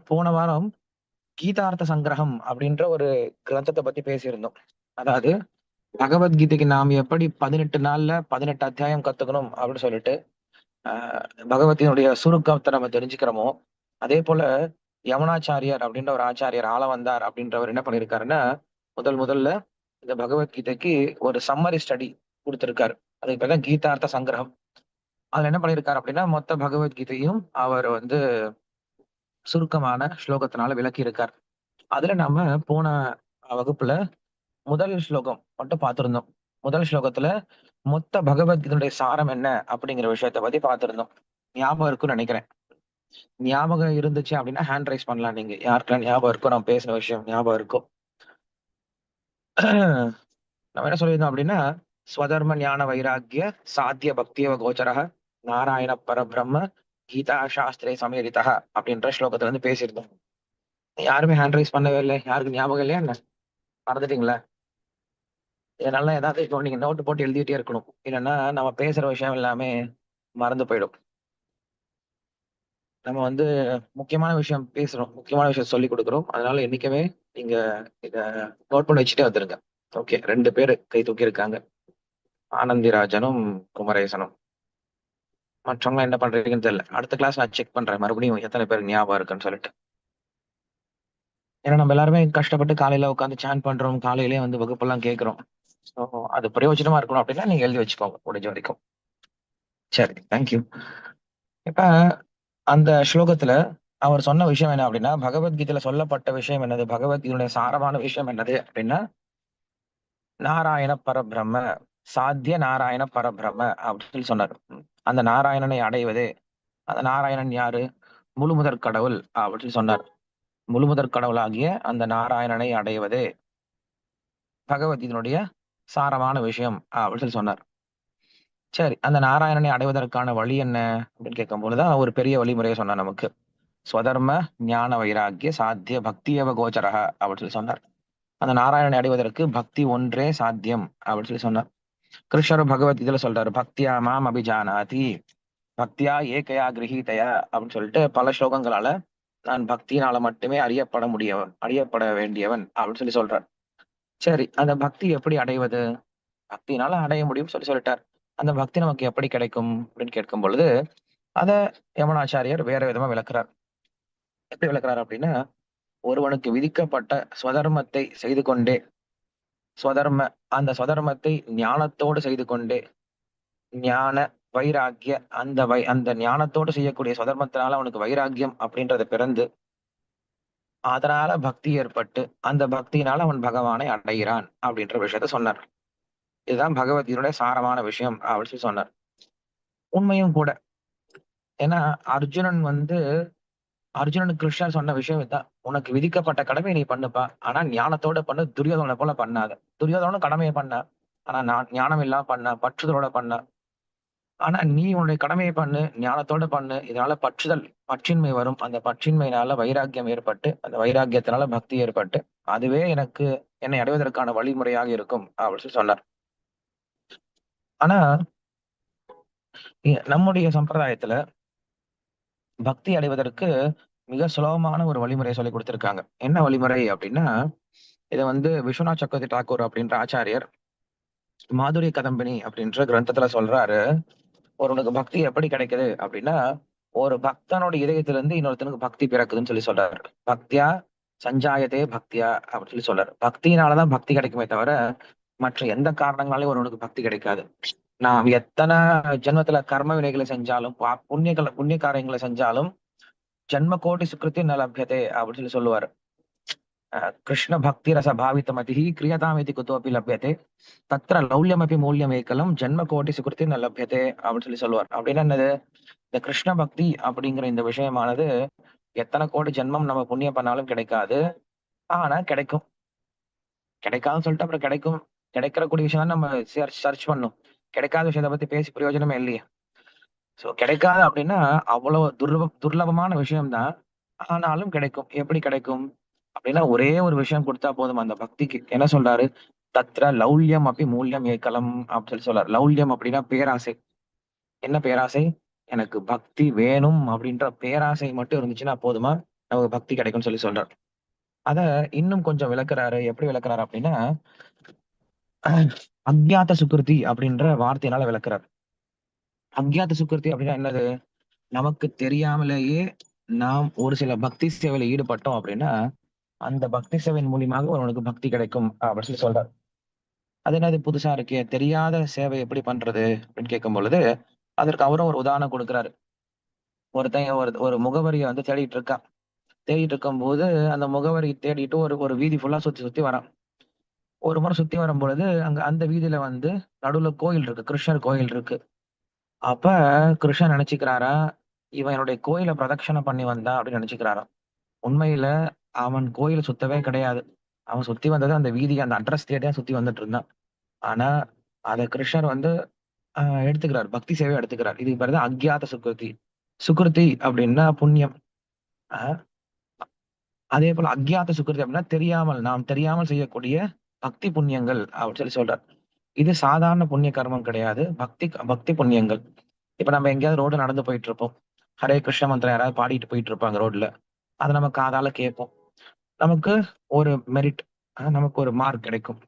போன வாரம் கீதார்த்த சங்கிரகம் அப்படின்ற ஒரு கிரந்தத்தை பத்தி பேசியிருந்தோம். அதாவது பகவத்கீதைக்கு நாம் எப்படி 18 நாள்ல 18 அத்தியாயம் கத்துக்கணும் அப்படின்னு சொல்லிட்டு ஆஹ் பகவத்தினுடைய சுருக்கத்தை நம்ம தெரிஞ்சுக்கிறோமோ, அதே போல யமுனாச்சாரியார் அப்படின்ற ஒரு ஆச்சாரியர் ஆள வந்தார் அப்படின்றவர் என்ன பண்ணியிருக்காருன்னா, முதல்ல இந்த பகவத்கீதைக்கு ஒரு சம்மரி ஸ்டடி கொடுத்திருக்காரு. அதுக்கு பேர் தான் கீதார்த்த சங்கிரகம். அதுல என்ன பண்ணியிருக்காரு அப்படின்னா, மொத்த பகவத்கீதையும் அவர் சுருக்கமான ஸ்லோகத்தினால விளக்கி இருக்கார். அதுல நாம போன வகுப்புல முதல் ஸ்லோகம் மட்டும் பார்த்திருந்தோம். முதல் ஸ்லோகத்துல மொத்த பகவத்கீதையுடைய சாரம் என்ன அப்படிங்கிற விஷயத்த பத்தி பார்த்திருந்தோம். ஞாபகம் இருக்குன்னு நினைக்கிறேன். ஞாபகம் இருந்துச்சு அப்படின்னா ஹேண்ட் ரைஸ் பண்ணலாம். நீங்க யாருக்கெல்லாம் ஞாபகம் இருக்கோ, நம்ம பேசின விஷயம் ஞாபகம் இருக்கும். நம்ம என்ன சொல்லியிருந்தோம் அப்படின்னா, ஸ்வதர்ம ஞான வைராக்கிய சாத்திய பக்தியவ கோச்சரக நாராயண பரபிரம்ம கீதா சாஸ்திரே சமேதிதா அப்படின்ற ஸ்லோகத்துல இருந்து பேசியிருந்தோம். யாருமே ஹேண்ட் ரைஸ் பண்ணவே இல்லை. யாருக்கு ஞாபகம் இல்லையா என்ன? மறந்துட்டீங்களா? இதனால ஏதாவது இப்போ நீங்க நோட்டு போட்டு எழுதிட்டே இருக்கணும். இல்லைன்னா நம்ம பேசுற விஷயம் எல்லாமே மறந்து போயிடும். நம்ம முக்கியமான விஷயம் பேசுறோம், முக்கியமான விஷயம் சொல்லி கொடுக்குறோம். அதனால என்னைக்குமே நீங்க இத நோட் பண்ணி வச்சுட்டே வந்துருங்க. ஓகே, 2 பேர் கை தூக்கி இருக்காங்க, ஆனந்திராஜனும் குமரேசனும். மற்றவங்க என்ன பண்றீங்கன்னு தெரியல. அடுத்த கிளாஸ் நான் செக் பண்றேன் மறுபடியும் எத்தனை பேர் ஞாபகம் இருக்குன்னு சொல்லிட்டு. ஏன்னா நம்ம எல்லாருமே கஷ்டப்பட்டு காலையில உட்காந்து சான் பண்றோம், காலையிலேயே வகுப்பெல்லாம் கேட்கிறோம். ஸோ அது பிரயோஜனமா இருக்கணும் அப்படின்னா நீங்க எழுதி வச்சுக்கோங்க முடிஞ்ச வரைக்கும். சரி, தேங்க்யூ. இப்ப அந்த ஸ்லோகத்துல அவர் சொன்ன விஷயம் என்ன அப்படின்னா, பகவத்கீதையில சொல்லப்பட்ட விஷயம் என்னது, பகவத்கீதையுடைய சாரமான விஷயம் என்னது அப்படின்னா, நாராயண பரபிரம்ம, சாத்திய நாராயண பரபிரம்ம அப்படின்னு சொல்லி சொன்னார். அந்த நாராயணனை அடைவது, அந்த நாராயணன் யாரு? முழுமுதற் கடவுள் அப்படின்னு சொல்லி சொன்னார். முழுமுதற் கடவுளாகிய அந்த நாராயணனை அடைவதே பகவத்கீதையினுடைய சாரமான விஷயம் அப்படின்னு சொல்லி சொன்னார். சரி, அந்த நாராயணனை அடைவதற்கான வழி என்ன அப்படின்னு கேட்கும் பொழுதுதான் ஒரு பெரிய வழிமுறையை சொன்னார் நமக்கு. ஸ்வதர்ம ஞான வைராக்கிய சாத்திய பக்தியவ கோச்சரக அப்படின்னு சொல்லி சொன்னார். அந்த நாராயணனை அடைவதற்கு பக்தி ஒன்றே சாத்தியம் அப்படின்னு சொல்லி சொன்னார். கிருஷ்ணர் பகவத்கீதையில சொல்றாரு, பக்தியா மாம் அபிஜானாதி பக்தியா ஏகயா கிரகீதயா அப்படின்னு சொல்லிட்டு பல ஸ்லோகங்களால நான் பக்தியினால மட்டுமே அறியப்பட வேண்டியவன் அப்படின்னு சொல்லி சொல்றார். சரி, அந்த பக்தி எப்படி அடைவது? பக்தினால அடைய முடியும் சொல்லிட்டார். அந்த பக்தி நமக்கு எப்படி கிடைக்கும் அப்படின்னு கேட்கும் பொழுது அத யமுனாச்சாரியர் வேற விதமா விளக்குறார். எப்படி விளக்குறாரு அப்படின்னா, ஒருவனுக்கு விதிக்கப்பட்ட ஸ்வதர்மத்தை செய்து கொண்டே, ஸ்வதர்ம அந்த ஸ்வதர்மத்தை ஞானத்தோடு செய்து கொண்டே, ஞான வைராக்கிய அந்த ஞானத்தோடு செய்யக்கூடிய ஸ்வதர்மத்தினால அவனுக்கு வைராக்கியம் அப்படின்றத பிறந்து, அதனால பக்தி ஏற்பட்டு, அந்த பக்தியினால அவன் பகவானை அடைகிறான் அப்படின்ற விஷயத்த சொன்னார். இதுதான் பகவத்கீதையுடைய சாரமான விஷயம் அப்படின்னு சொல்லி சொன்னார். உண்மையும் கூட. ஏன்னா அர்ஜுனன் அர்ஜுனனுக்கு கிருஷ்ணர் சொன்ன விஷயம் இதுதான். உனக்கு விதிக்கப்பட்ட கடமை நீ பண்ணுப்பா, ஆனா ஞானத்தோட பண்ணு, துரியோதனை போல பண்ணாத. துரியோதனும் கடமையை பண்ண, ஆனா நான் ஞானம் இல்லாம பண்ண, பற்றுதலோட பண்ண. ஆனா நீ உன்னுடைய கடமையை பண்ணு, ஞானத்தோட பண்ணு. இதனால பற்றின்மை வரும். அந்த பற்றின்மையினால வைராக்கியம் ஏற்பட்டு, அந்த வைராக்கியத்தினால பக்தி ஏற்பட்டு, அதுவே என்னை அடைவதற்கான வழிமுறையாக இருக்கும் அப்படின்னு சொல்லி சொன்னார். ஆனா நம்முடைய சம்பிரதாயத்துல பக்தி அடைவதற்கு மிக சுலபமான ஒரு வழிமுறையை சொல்லி கொடுத்திருக்காங்க. என்ன வழிமுறை அப்படின்னா, இதை விஸ்வநாத் சக்கரவர்த்தி தாக்கூர் அப்படின்ற ஆச்சாரியர் மாதுரிய கதம்பினி அப்படின்ற கிரந்தத்துல சொல்றாரு. ஒருவனுக்கு பக்தி எப்படி கிடைக்குது அப்படின்னா, ஒரு பக்தனோட இதயத்துல இருந்து இன்னொருத்தனுக்கு பக்தி பிறக்குதுன்னு சொல்லி சொல்றாரு. பக்தியா சஞ்சாயத்தே பக்தியா அப்படின்னு சொல்லி சொல்றாரு. பக்தியினாலதான் பக்தி கிடைக்குமே தவிர மற்ற எந்த காரணங்களாலையும் ஒருவனுக்கு பக்தி கிடைக்காது. நாம் எத்தனை ஜென்மத்துல கர்ம வினைகளை செஞ்சாலும், புண்ணிய காரியங்களை செஞ்சாலும், ஜென்ம கோடி சுக்கிருத்தி ந லப்யதே அப்படின்னு சொல்லி சொல்லுவாரு. கிருஷ்ண பக்தி ரச பாவித மதிஹி கிரியதாமிதி குதோபி லப்யதே தத்திர லௌல்யமபி மூல்யம் ஏக்கலம் ஜென்ம கோடி சுகிருத்தி ந லப்யதே அப்படின்னு சொல்லி சொல்லுவார். அப்படின்னா என்னது? இந்த கிருஷ்ண பக்தி அப்படிங்கிற இந்த விஷயமானது எத்தனை கோடி ஜென்மம் நம்ம புண்ணியம் பண்ணாலும் கிடைக்காது. ஆனா கிடைக்கும். கிடைக்காதுன்னு சொல்லிட்டு அப்புறம் கிடைக்கும், கிடைக்கிற கூடிய விஷயம் தான் நம்ம சர்ச் பண்ணும். கிடைக்காத விஷயத்தை பத்தி பேசி பிரயோஜனமே இல்லையே. சோ கிடைக்காது அப்படின்னா அவ்வளவு துர்லபமான விஷயம்தான். ஆனாலும் கிடைக்கும். எப்படி கிடைக்கும் அப்படின்னா, ஒரே ஒரு விஷயம் கொடுத்தா போதும் அந்த பக்திக்கு. என்ன சொல்றாரு? தத்ர லௌல்யம் அப்படி மூல்யம் ஏக்கலம் அப்படின்னு சொல்லி சொல்றாரு. லௌல்யம் அப்படின்னா பேராசை. என்ன பேராசை? எனக்கு பக்தி வேணும் அப்படின்ற பேராசை மட்டும் இருந்துச்சுன்னா போதுமா? நமக்கு பக்தி கிடைக்கும்னு சொல்லி சொல்றார். அத இன்னும் கொஞ்சம் விளக்குறாரு. எப்படி விளக்குறாரு அப்படின்னா, அக்ஞாத சுக்ருதி அப்படின்ற வார்த்தையினால விளக்குறார். அக்ஞாத சுக்ருதி அப்படின்னா என்னது? நமக்கு தெரியாமலேயே நாம் ஒரு சில பக்தி சேவையில ஈடுபட்டோம் அப்படின்னா, அந்த பக்தி சேவையின் மூலியமாக ஒருவனுக்கு பக்தி கிடைக்கும் அப்படின்னு சொல்லி சொல்றார். அது என்னது புதுசா இருக்கே! தெரியாத சேவை எப்படி பண்றது? அப்படின்னு கேட்கும் பொழுது, அதற்கு அவரும் ஒரு உதாரணம் குடுக்குறாரு. ஒருத்தன் ஒரு ஒரு முகவரிய வந்து தேடிட்டு இருக்கான். தேடிட்டு இருக்கும்போது, அந்த முகவரி தேடிட்டு ஒரு ஒரு வீதி ஃபுல்லா சுத்தி சுத்தி வரான். ஒரு முறை சுத்தி வரும்பொழுது, அங்க அந்த வீதியில வந்து நடுவுல கோயில் இருக்கு. கிருஷ்ணர் கோயில் இருக்கு. அப்ப கிருஷ்ணர் நெனச்சுக்கிறாராம், இவன் என்னுடைய கோயில பிரதட்சணம் பண்ணி வந்தான் அப்படின்னு நெனச்சுக்கிறாராம். உண்மையில அவன் கோயில சுத்தவே கிடையாது. அவன் சுத்தி வந்தது அந்த வீதிய அந்த அட்ரஸ் தேடி தான் சுத்தி வந்துட்டு இருந்தான். ஆனா, அத கிருஷ்ணர் வந்து எடுத்துக்கிறார். பக்தி சேவையா எடுத்துக்கிறார். இதுக்கு பேரு தான் அக்ஞாத சுக்ருதி. சுக்ருதி அப்டின்னா புண்ணியம். அ அதேபோல அக்ஞாத சுக்ருதி அப்டின்னா தெரியாமல், நாம் தெரியாமல் செய்யக்கூடிய பக்தி புண்ணியங்கள் அப்டின்னு சொல்லி சொல்றார். இது சாதாரண புண்ணிய கர்மம் கிடையாது. பக்தி புண்ணியங்கள். இப்ப நம்ம எங்கேயாவது ரோட்ல நடந்து போயிட்டு இருப்போம். ஹரே கிருஷ்ண மந்திரம் யாராவது பாடிட்டு போயிட்டு இருப்பாங்க ரோட்ல. அத நம்ம காதால கேட்போம். நமக்கு ஒரு மெரிட் நமக்கு ஒரு மார்க் கிடைக்கும்.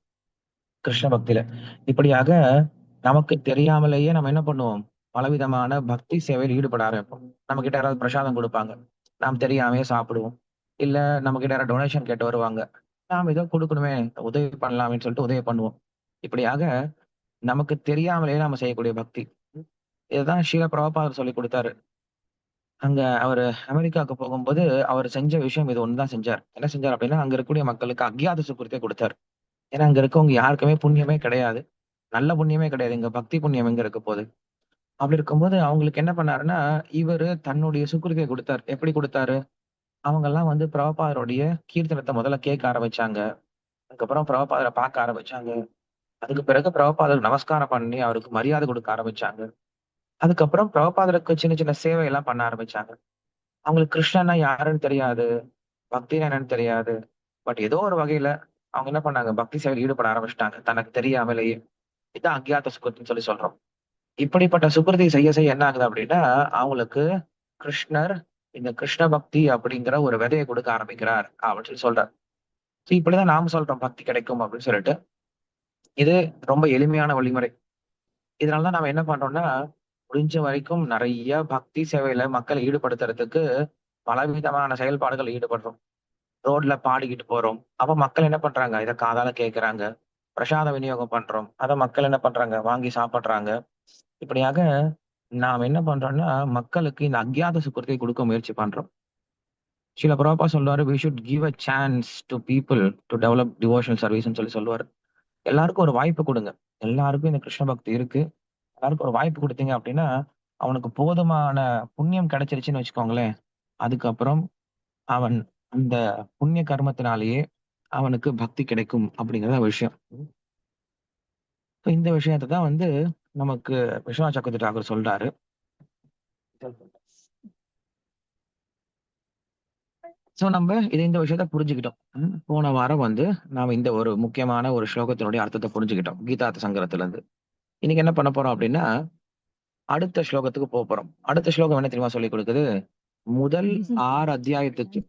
கிருஷ்ண பக்தியில. இப்படியாக நமக்கு தெரியாமலேயே நம்ம என்ன பண்ணுவோம்? பலவிதமான பக்தி சேவையில் ஈடுபட ஆரம்பிப்போம். நம்மகிட்ட யாராவது பிரசாதம் குடுப்பாங்க. நாம் தெரியாமயே சாப்பிடுவோம். இல்ல நம்மகிட்ட யாராவது டொனேஷன் கேட்டு வருவாங்க. நாம ஏதோ குடுக்கணுமே, உதவி பண்ணலாமேன்னு சொல்லிட்டு உதவி பண்ணுவோம். இப்படியாக நமக்கு தெரியாமலேயே நாம செய்யக்கூடிய பக்தி. இதுதான் ஸ்ரீல பிரபுபாதர் சொல்லிக் குடுத்தாரு. அங்க அவரு அமெரிக்காவுக்கு போகும்போது, அவரு செஞ்ச விஷயம் இது ஒண்ணு தான் செஞ்சார். என்ன செஞ்சார் அப்படின்னா, அங்க இருக்கக்கூடிய மக்களுக்கு அக்ஞாத சுக்கிரத்த குடுத்தாரு. ஏன்னா, அங்க இருக்கவங்க யாருக்குமே புண்ணியமே கிடையாது. நல்ல புண்ணியமே கிடையாது. இங்க பக்தி புண்ணியம் எங்க இருக்க போது? அப்படி இருக்கும்போது அவங்களுக்கு என்ன பண்ணாருன்னா, இவரு தன்னுடைய சுக்கிரத்தை குடுத்தாரு. எப்படி குடுத்தாரு? அவங்கலாம் வந்து பிரபுபாதருடைய கீர்த்தனத்த முதல்ல கேட்க ஆரம்பிச்சாங்க. அதுக்கப்புறம் பிரபுபாதர பார்க்க ஆரம்பிச்சாங்க. அதுக்கு பிறகு பிரபுபாதருக்கு நமஸ்காரம் பண்ணி அவருக்கு மரியாதை குடுக்க ஆரம்பிச்சாங்க. அதுக்கப்புறம் பிரபுபாதருக்கு சின்ன சின்ன சேவை எல்லாம் பண்ண ஆரம்பிச்சாங்க. அவங்களுக்கு கிருஷ்ணன்னா யாருன்னு தெரியாது. பக்தினா என்னன்னு தெரியாது. பட் ஏதோ ஒரு வகையில அவங்க என்ன பண்ணாங்க? பக்தி சேவையில ஈடுபட ஆரம்பிச்சுட்டாங்க. தனக்கு தெரியாமலேயே. இதான் அக்ஞாத சுகிருத்தின்னு சொல்லி சொல்றோம். இப்படிப்பட்ட சுகிருதி செய்ய செய்ய என்ன ஆகுது அப்படின்னா, அவங்களுக்கு கிருஷ்ணர் இந்த கிருஷ்ண பக்தி அப்படிங்கிற ஒரு விதைய குடுக்க ஆரம்பிக்கிறார் அப்படின்னு சொல்லி சொல்றார். சோ இப்படிதான் நாம சொல்றோம் பக்தி கிடைக்கும் அப்படின்னு சொல்லிட்டு. இது ரொம்ப எளிமையான வழிமுறை. இதனால தான் நாம என்ன பண்றோம்னா, முடிஞ்ச வரைக்கும் நெறைய பக்தி சேவையில மக்கள ஈடுபடுத்துறதுக்கு பலவிதமான செயல்பாடுகள் ஈடுபடுறோம். ரோட்ல பாடிக்கிட்டு போறோம். அப்ப மக்கள் என்ன பண்றாங்க? இத காதால கேட்கறாங்க. பிரசாத விநியோகம் பண்றோம். அத மக்கள் என்ன பண்றாங்க? வாங்கி சாப்பிடுறாங்க. இப்படியாக நாம் என்ன பண்றோம்னா, மக்களுக்கு இந்த அக்ஞாத சுக்கிரத்தை குடுக்க முயற்சி பண்றோம். ஸ்ரீல பிரபுபாத் சொல்லுவாரு, "we should give a chance to people to develop devotional சர்வீஸ்ன்னு" சொல்லி சொல்லுவாரு. எல்லாருக்கும் ஒரு வாய்ப்பு குடுங்க. எல்லாருக்கும் இந்த கிருஷ்ண பக்தி இருக்கு. எல்லாருக்கும் ஒரு வாய்ப்பு குடுத்தீங்க அப்படின்னா, அவனுக்கு போதுமான புண்ணியம் கிடைச்சிருச்சுன்னு வச்சுக்கோங்களேன். அதுக்கப்புறம் அவன் அந்த புண்ணிய கர்மத்தினாலேயே அவனுக்கு பக்தி கிடைக்கும் அப்படிங்கிறது தான் விஷயம். இந்த விஷயத்த தான் வந்து நமக்கு விஸ்வநாத் சக்கரவர்த்தி தாக்கூர் சொல்றாரு. சோ நம்ப இந்த விஷயத்த புரிஞ்சுக்கிட்டோம். போன வாரம் வந்து நாம இந்த ஒரு முக்கியமான ஒரு ஸ்லோகத்தினுடைய அர்த்தத்த புரிஞ்சுக்கிட்டோம். கீதார்த்த சங்கரத்துல இருந்து. இன்னைக்கு என்ன பண்ண போறோம் அப்படின்னா, அடுத்த ஸ்லோகத்துக்கு போறோம். அடுத்த ஸ்லோகம் என்ன தெரியுமா சொல்லிக் குடுக்குது? முதல் 6 அத்தியாயத்துக்கு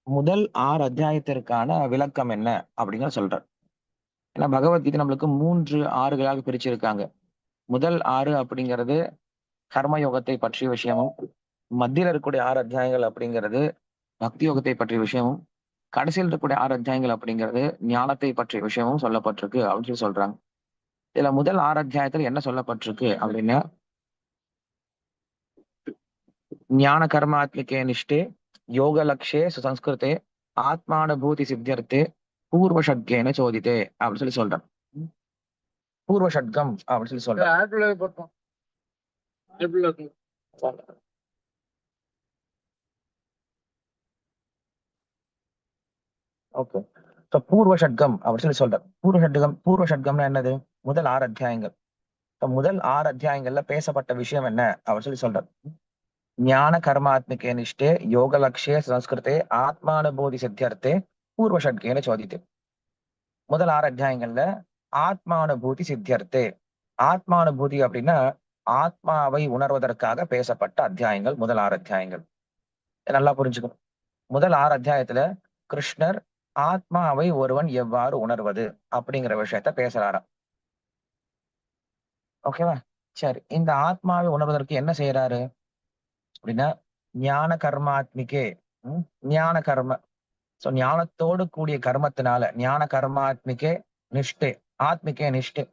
முதல் 6 அத்தியாயத்திற்கான விளக்கம் என்ன அப்படிங்கிறத சொல்றார். ஏன்னா பகவத்கீதை நம்மளுக்கு 3 ஆறுகளாக பிரிச்சிருக்காங்க. முதல் 6 அப்படிங்கிறது கர்மயோகத்தை பற்றிய விஷயமும், மத்தியில இருக்கக்கூடிய 6 அத்தியாயங்கள் அப்படிங்கிறது பக்தி யோகத்தை பற்றிய விஷயமும், கடைசியில் இருக்கக்கூடிய 6 அத்தியாயங்கள் அப்படிங்கிறது ஞானத்தை பற்றிய விஷயமும் சொல்லப்பட்டிருக்கு அப்படின்னு சொல்லி சொல்றாங்க. இதுல முதல் 6 அத்தியாயத்துல என்ன சொல்லப்பட்டிருக்கு அப்படின்னா, ஞான கர்மாத்மிகே நிஷ்டே, யோக லக்ஷே சுசம்ஸ்கிருதே, ஆத்மானுபூதி சித்தியர்த்தே, பூர்வ ஷட்கேன சோதித்தே அப்படின்னு சொல்லி சொல்றாங்க. பூர்வ ஷட்கம் அப்படின்னு சொல்லி சொல்றாங்க. ஓகே. சோ பூர்வ ஷட்கம் அப்படின்னு சொல்லி சொல்றார். பூர்வ ஷட்கம்னா என்னது? முதல் 6 அத்தியாயங்கள். முதல் 6 அத்தியாயங்கள்ல பேசப்பட்ட விஷயம் என்ன அப்படின்னு சொல்லி சொல்றார். ஞான கர்மாத்மிகே நிஷ்டே யோக லக்ஷ்யே சம்ஸ்கிருதே ஆத்மானுபூதி சித்தியர்த்தே பூர்வ ஷட்கேன சோதித்தே. முதல் 6 அத்தியாயங்கள்ல ஆத்மானுபூதி சித்தியர்த்தே. ஆத்மானுபூதி அப்படின்னா ஆத்மாவை உணர்வதற்காக பேசப்பட்ட அத்தியாயங்கள் முதல் 6 அத்தியாயங்கள். இத நல்லா புரிஞ்சுக்கணும். முதல் 6 அத்தியாயத்துல கிருஷ்ணர் ஆத்மாவை ஒருவன் எவ்வாறு உணர்வது அப்படிங்கிற விஷயத்த பேசுறாராம். ஓகேவா? சரி. இந்த ஆத்மாவை உணர்வதற்கு என்ன செய்யறாரு அப்படின்னா, ஞான கர்மாத்மிகே ம் ஞான கர்ம. சோ ஞானத்தோடு கூடிய கர்மத்தினால ஞான கர்மாத்மிகே நிஷ்டே ஆத்மிகே நிஷ்டே.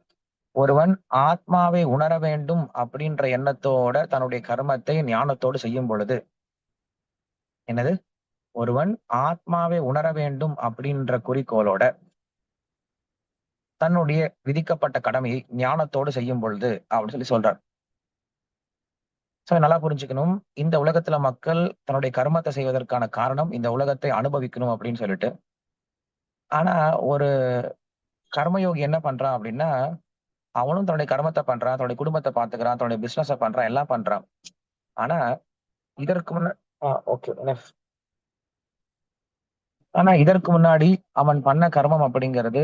ஒருவன் ஆத்மாவை உணர வேண்டும் அப்படின்ற எண்ணத்தோட தன்னுடைய கர்மத்தை ஞானத்தோடு செய்யும் பொழுது, என்னது? ஒருவன் ஆத்மாவை உணர வேண்டும் அப்படின்ற குறிக்கோளோட தன்னுடைய விதிக்கப்பட்ட கடமையை ஞானத்தோடு செய்யும் பொழுது அப்படின்னு சொல்றார். சோ நல்லா புரிஞ்சுக்கணும். இந்த உலகத்துல மக்கள் தன்னுடைய கர்மத்தை செய்வதற்கான காரணம் இந்த உலகத்தை அனுபவிக்கணும் அப்படின்னு சொல்லிட்டு. ஆனா ஒரு கர்மயோகி என்ன பண்றான் அப்படின்னா, அவனும் தன்னுடைய கர்மத்த பண்றான், தன்னுடைய குடும்பத்த பார்த்துக்கிறான், தன்னுடைய பிசினஸ பண்றான், எல்லாம் பண்றான். ஆனா இதற்கு முன்ன ஓகே. ஆனா இதற்கு முன்னாடி அவன் பண்ண கர்மம் அப்படிங்கிறது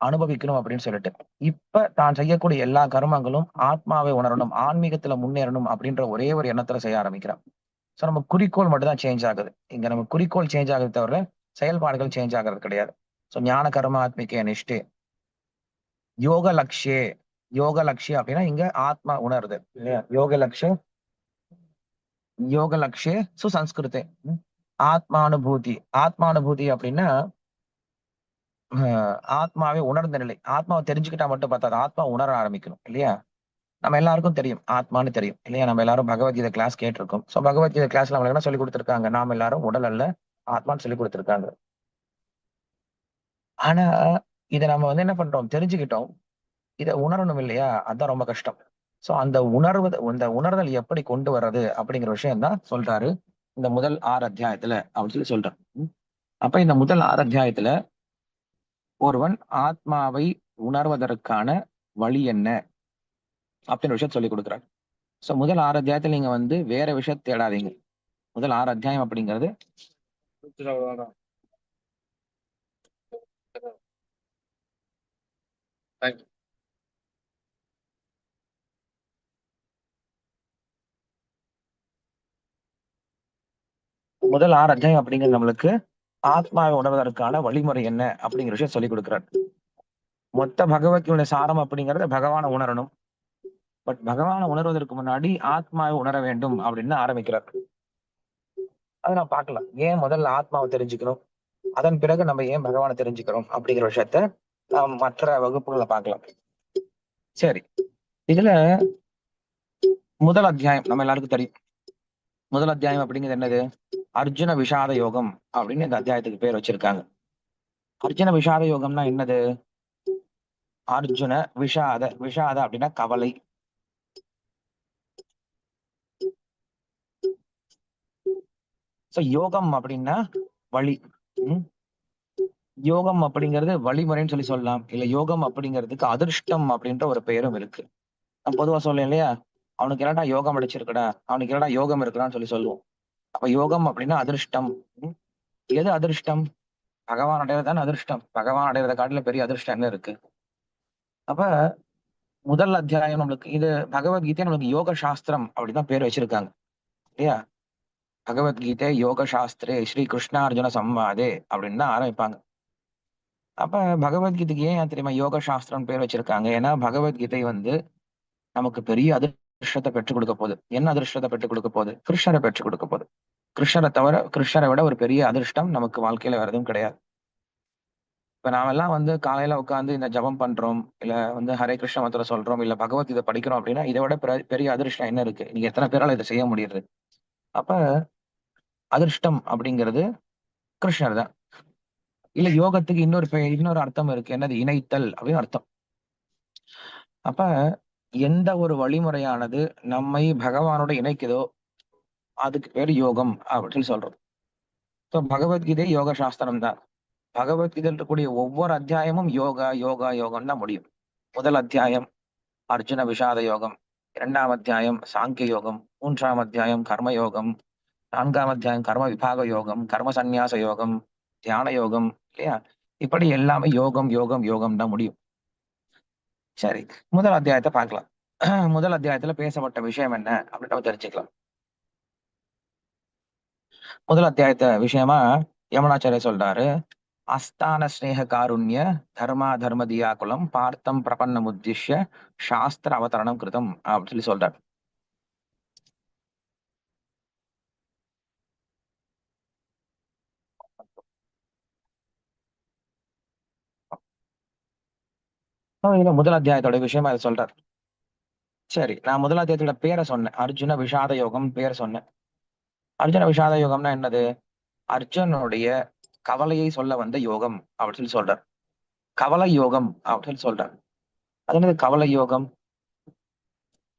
அனுபவிக்கணும் அப்படின்னு சொல்லிட்டு. இப்ப தான் செய்யக்கூடிய எல்லா கர்மங்களும் ஆத்மாவை உணரணும், ஆன்மீகத்துல முன்னேறணும் அப்படின்ற ஒரே ஒரு எண்ணத்துல செய்ய ஆரம்பிக்கிறான். சோ நம்ம குறிக்கோள் மட்டும் தான் சேஞ்ச் ஆகுது. இங்க நம்ம குறிக்கோள் சேஞ்ச் ஆகுது தவிர, செயல்பாடுகள் சேஞ்ச் ஆகுறது கிடையாது. சோ ஞான கர்ம ஆத்மிகே நிஷ்டே. யோக லக்ஷ்யே. யோக லக்ஷ்ய அப்படின்னா இங்க ஆத்மா உணருது இல்லையா? யோக லக்ஷ்யே சுசம்ஸ்கிருதே. ஆத்மானுபூதி. ஆத்மானுபூதி அப்படின்னா ஆத்மாவே உணர்ந்த நிலை. ஆத்மாவை தெரிஞ்சுக்கிட்டா மட்டும் பத்தாது. ஆத்மா உணர ஆரம்பிக்கணும் இல்லையா? நம்ம எல்லாருக்கும் தெரியும். ஆத்மான்னு தெரியும் இல்லையா? நம்ம எல்லாரும் பகவத்கீதை கிளாஸ் கேட்டிருக்கோம். சோ பகவத்கீதை கிளாஸ்ல நம்மளுக்கு என்ன சொல்லிக் குடுத்திருக்காங்க? நாம எல்லாரும் உடல் அல்ல, ஆத்மான்னு சொல்லிக் குடுத்திருக்காங்க. ஆனா, இத நம்ம என்ன பண்றோம்? தெரிஞ்சுக்கிட்டோம். இத உணரணும் இல்லையா? அதான் ரொம்ப கஷ்டம். சோ அந்த உணர்தல் எப்படி கொண்டு வர்றது அப்படிங்கிற விஷயம் தான் சொல்றாரு. இந்த முதல் 6 அத்தியாயத்துல அப்படின்னு சொல்றார். அப்ப இந்த முதல் 6 அத்தியாயத்துல ஒருவன் ஆத்மாவை உணர்வதற்கான வழி என்ன அப்படின்ற விஷயத்த சொல்லிக் கொடுக்குறார். சோ முதல் 6 அத்தியாயத்துல நீங்க வேற விஷயத்த தேடாதீங்க. முதல் 6 அத்தியாயம் அப்படிங்கிறது முதல் 6 அத்தியாயம் அப்படிங்கிறது நம்மளுக்கு ஆத்மாவை உணர்வதற்கான வழிமுறை என்ன அப்படிங்கிற விஷயம் சொல்லிக் கொடுக்குறார். மொத்த பகவத்கீதை சாரம் அப்படிங்கறது பகவானை உணரணும். பட் பகவானை உணர்வதற்கு முன்னாடி ஆத்மாவை உணர வேண்டும் அப்படின்னு ஆரம்பிக்கிறார். அதை நான் பார்க்கலாம். ஏன் முதல்ல ஆத்மாவை தெரிஞ்சுக்கணும், அதன் பிறகு நம்ம ஏன் பகவானை தெரிஞ்சுக்கிறோம் அப்படிங்கிற விஷயத்த மற்ற வகுப்புகளை பார்க்கலாம். சரி, இதுல முதல் அத்தியாயம் நம்ம எல்லாருக்கும் தெரியும். முதல் அத்தியாயம் அப்படிங்கிறது என்னது? அர்ஜுன விஷாத யோகம் அப்படின்னு இந்த அத்தியாயத்துக்கு பேர் வச்சிருக்காங்க. அர்ஜுன விஷாத யோகம்னா என்னது? அர்ஜுன விஷாத அப்படின்னா கவலை. யோகம் அப்படின்னா வழி. யோகம் அப்படிங்கிறது வழிமுறைன்னு சொல்லலாம். இல்ல யோகம் அப்படிங்கிறதுக்கு அதிர்ஷ்டம் அப்படின்ற ஒரு பெயரும் இருக்கு. நான் பொதுவா சொல்லேன் இல்லையா, அவனுக்கு என்னடா யோகம் அடிச்சிருக்கடா, அவனுக்கு என்னடா யோகம் இருக்குடான்னு சொல்லுவோம். அப்ப யோகம் அப்படின்னா அதிர்ஷ்டம். எது அதிர்ஷ்டம்? பகவான் அடையிறது தானே அதிர்ஷ்டம். பகவான் அடையிறத காட்டில பெரிய அதிர்ஷ்டம் என்ன இருக்கு? அப்ப முதல் அத்தியாயம் நம்மளுக்கு இது பகவத்கீதை நம்மளுக்கு யோக சாஸ்திரம் அப்படிதான் பேர் வச்சிருக்காங்க இல்லையா? பகவத்கீதை யோக சாஸ்திரே ஸ்ரீ கிருஷ்ணார்ஜுன சம்வாதே அப்படின்னு தான் ஆரம்பிப்பாங்க. அப்ப பகவத்கீதைக்கு ஏன் தெரியுமா யோக சாஸ்திரம் பேர் வச்சிருக்காங்க? ஏன்னா பகவத்கீதை நமக்கு பெரிய அதிர்ஷ்டத்தை பெற்றுக் கொடுக்க போகுது. என்ன அதிர்ஷ்டத்தை பெற்றுக் கொடுக்க போகுது? கிருஷ்ணரை பெற்றுக் கொடுக்க போகுது. கிருஷ்ணரை விட ஒரு பெரிய அதிர்ஷ்டம் நமக்கு வாழ்க்கையில வேற எதுவும் கிடையாது. இப்ப நாமெல்லாம் காலையில உட்கார்ந்து இந்த ஜபம் பண்றோம், இல்ல ஹரே கிருஷ்ண மந்திரம் சொல்றோம், இல்ல பகவத்கீதை படிக்கிறோம் அப்படின்னா இதை விட பெரிய அதிர்ஷ்டம் என்ன இருக்கு? நீங்க எத்தனை பேரால இதை செய்ய முடியுது? அப்ப அதிர்ஷ்டம் அப்படிங்கிறது கிருஷ்ணர் தான். இல்ல யோகத்துக்கு இன்னொரு அர்த்தம் இருக்கு. என்னது? இணைத்தல் அப்படின்னு அர்த்தம். அப்ப எந்த ஒரு வழிமுறையானது நம்மை பகவானோட இணைக்குதோ அதுக்கு பேரு யோகம் அப்படின்னு சொல்றோம். பகவத்கீதை யோக சாஸ்திரம் தான். பகவத்கீதையில் இருக்கக்கூடிய ஒவ்வொரு அத்தியாயமும் யோகா யோகா யோகம் தான் முடியும். முதல் அத்தியாயம் அர்ஜுன விஷாத யோகம், 2ஆம் அத்தியாயம் சாங்கிய யோகம், 3ஆம் அத்தியாயம் கர்ம யோகம், 4ஆம் அத்தியாயம் கர்ம விபாக யோகம், கர்ம சந்நியாச யோகம், தியான யோகம் இல்லையா? இப்படி எல்லாமே யோகம் யோகம் யோகம் தான் முடியும். சரி, முதல் அத்தியாயத்தை பார்க்கலாம். முதல் அத்தியாயத்துல பேசப்பட்ட விஷயம் என்ன அப்படின்னு நம்ம தெரிஞ்சுக்கலாம். முதல் அத்தியாயத்தை விஷயமா யமுனாச்சாரிய சொல்றாரு. அஸ்தான ஸ்நேக காருண்ய தர்மா தர்ம தியாகுலம் பார்த்தம் பிரபன்னம் உத்திஷ்ய சாஸ்திர அவதரணம் கிருதம் அப்படின்னு சொல்றாரு. இதுல முதல் அத்தியாயத்தோட விஷயமா இதை சொல்றாரு. சரி, நான் முதல் அத்தியாயத்தோட பேரை சொன்னேன், அர்ஜுன விஷாத யோகம் பேரை சொன்னேன். அர்ஜுன விஷாத யோகம்னா என்னது? அர்ஜுனுடைய கவலையை சொல்ல வந்த யோகம் அப்படின்னு சொல்றார். கவலை யோகம் அப்படின்னு சொல்றார். அது என்னது கவலை யோகம்?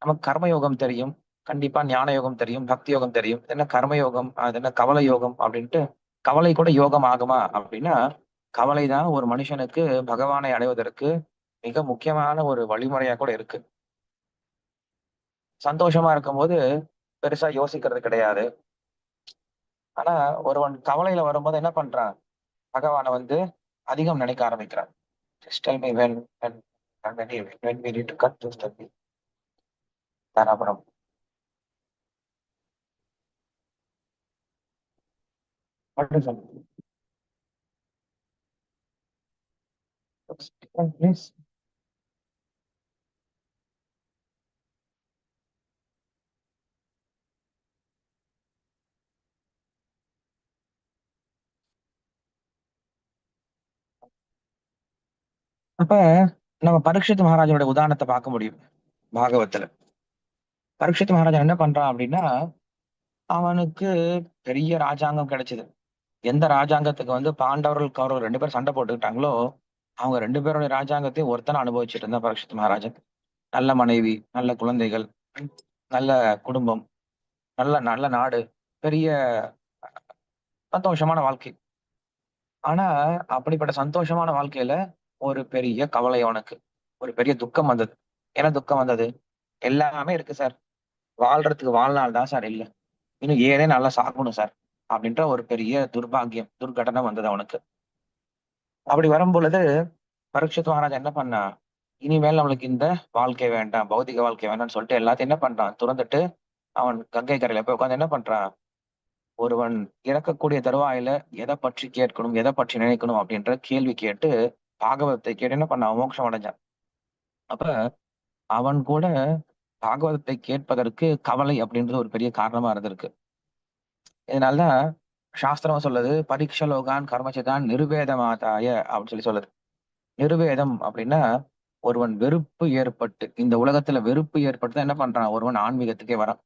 நமக்கு கர்ம யோகம் தெரியும், கண்டிப்பா ஞான யோகம் தெரியும், பக்தி யோகம் தெரியும். இது என்ன கர்ம யோகம், அது என்ன கவலை யோகம் அப்படின்ட்டு. கவலை கூட யோகம் ஆகுமா அப்படின்னா, கவலை தான் ஒரு மனுஷனுக்கு பகவானை அடைவதற்கு மிக முக்கியமான ஒரு வழிமுறையா கூட இருக்கு. சந்தோஷமா இருக்கும்போது பெருசா யோசிக்கிறது கிடையாது. ஆனா ஒருவன் கவலையில வரும்போது என்ன பண்றான்? பகவானை அதிகம் நினைக்க ஆரம்பிக்கிறான். Just tell me when we need to cut this topic. Dharapuram. What is it? Please. அப்ப நம்ம பரீட்சித் மகாராஜனோட உதாரணத்தை பார்க்க முடியும் பாகவத்துல. பரீட்சித் மகாராஜன் என்ன பண்றான் அப்படின்னா, அவனுக்கு பெரிய ராஜாங்கம் கிடைச்சது. எந்த ராஜாங்கத்துக்கு பாண்டவர்கள் கௌரவர் ரெண்டு பேரும் சண்டை போட்டுக்கிட்டாங்களோ, அவங்க ரெண்டு பேருடைய ராஜாங்கத்தையும் ஒருத்தனை அனுபவிச்சுட்டு இருந்தா பரீட்சித் மகாராஜன். நல்ல மனைவி, நல்ல குழந்தைகள், நல்ல குடும்பம், நல்ல நல்ல நாடு, பெரிய சந்தோஷமான வாழ்க்கை. ஆனா அப்படிப்பட்ட சந்தோஷமான வாழ்க்கையில ஒரு பெரிய கவலை அவனுக்கு, ஒரு பெரிய துக்கம் வந்தது. என்ன துக்கம் வந்தது? எல்லாமே இருக்கு சார், வாழ்றதுக்கு வாழ்நாள் தான் சார் இல்ல, இன்னும் ஏழே நல்லா சாகணும் சார் அப்படின்ற ஒரு பெரிய துர்பாகியம், துர்கடனை வந்தது அவனுக்கு. அப்படி வரும் பொழுது பரீட்சித் மகாராஜ் என்ன பண்ணா, இனிமேல் நம்மளுக்கு இந்த வாழ்க்கை வேண்டாம், பௌதிக வாழ்க்கை வேண்டாம்னு சொல்லிட்டு எல்லாத்தையும் என்ன பண்றான், துறந்துட்டு அவன் கங்கை கரையில போய் உட்காந்து என்ன பண்றான், ஒருவன் இறக்கக்கூடிய தருவாயில எதை பற்றி கேட்கணும், எதை பற்றி நினைக்கணும் அப்படின்ற கேள்வி கேட்டு பாகவதத்தை கேட்டு என்ன பண்ண மோட்சம் அடைஞ்சான். அப்ப அவன் கூட பாகவதத்தை கேட்பதற்கு கவலை அப்படின்றது ஒரு பெரிய காரணமா இருந்திருக்கு. இதனாலதான் சாஸ்திரம் சொல்லுது, பரீட்ச லோகான் கர்மச்சிதான் நிருபேதமாதாய அப்படின்னு சொல்லுது. நிருபேதம் அப்படின்னா, ஒருவன் வெறுப்பு ஏற்பட்டு, இந்த உலகத்துல வெறுப்பு ஏற்பட்டு தான் என்ன பண்றான், ஒருவன் ஆன்மீகத்துக்கே வரான்.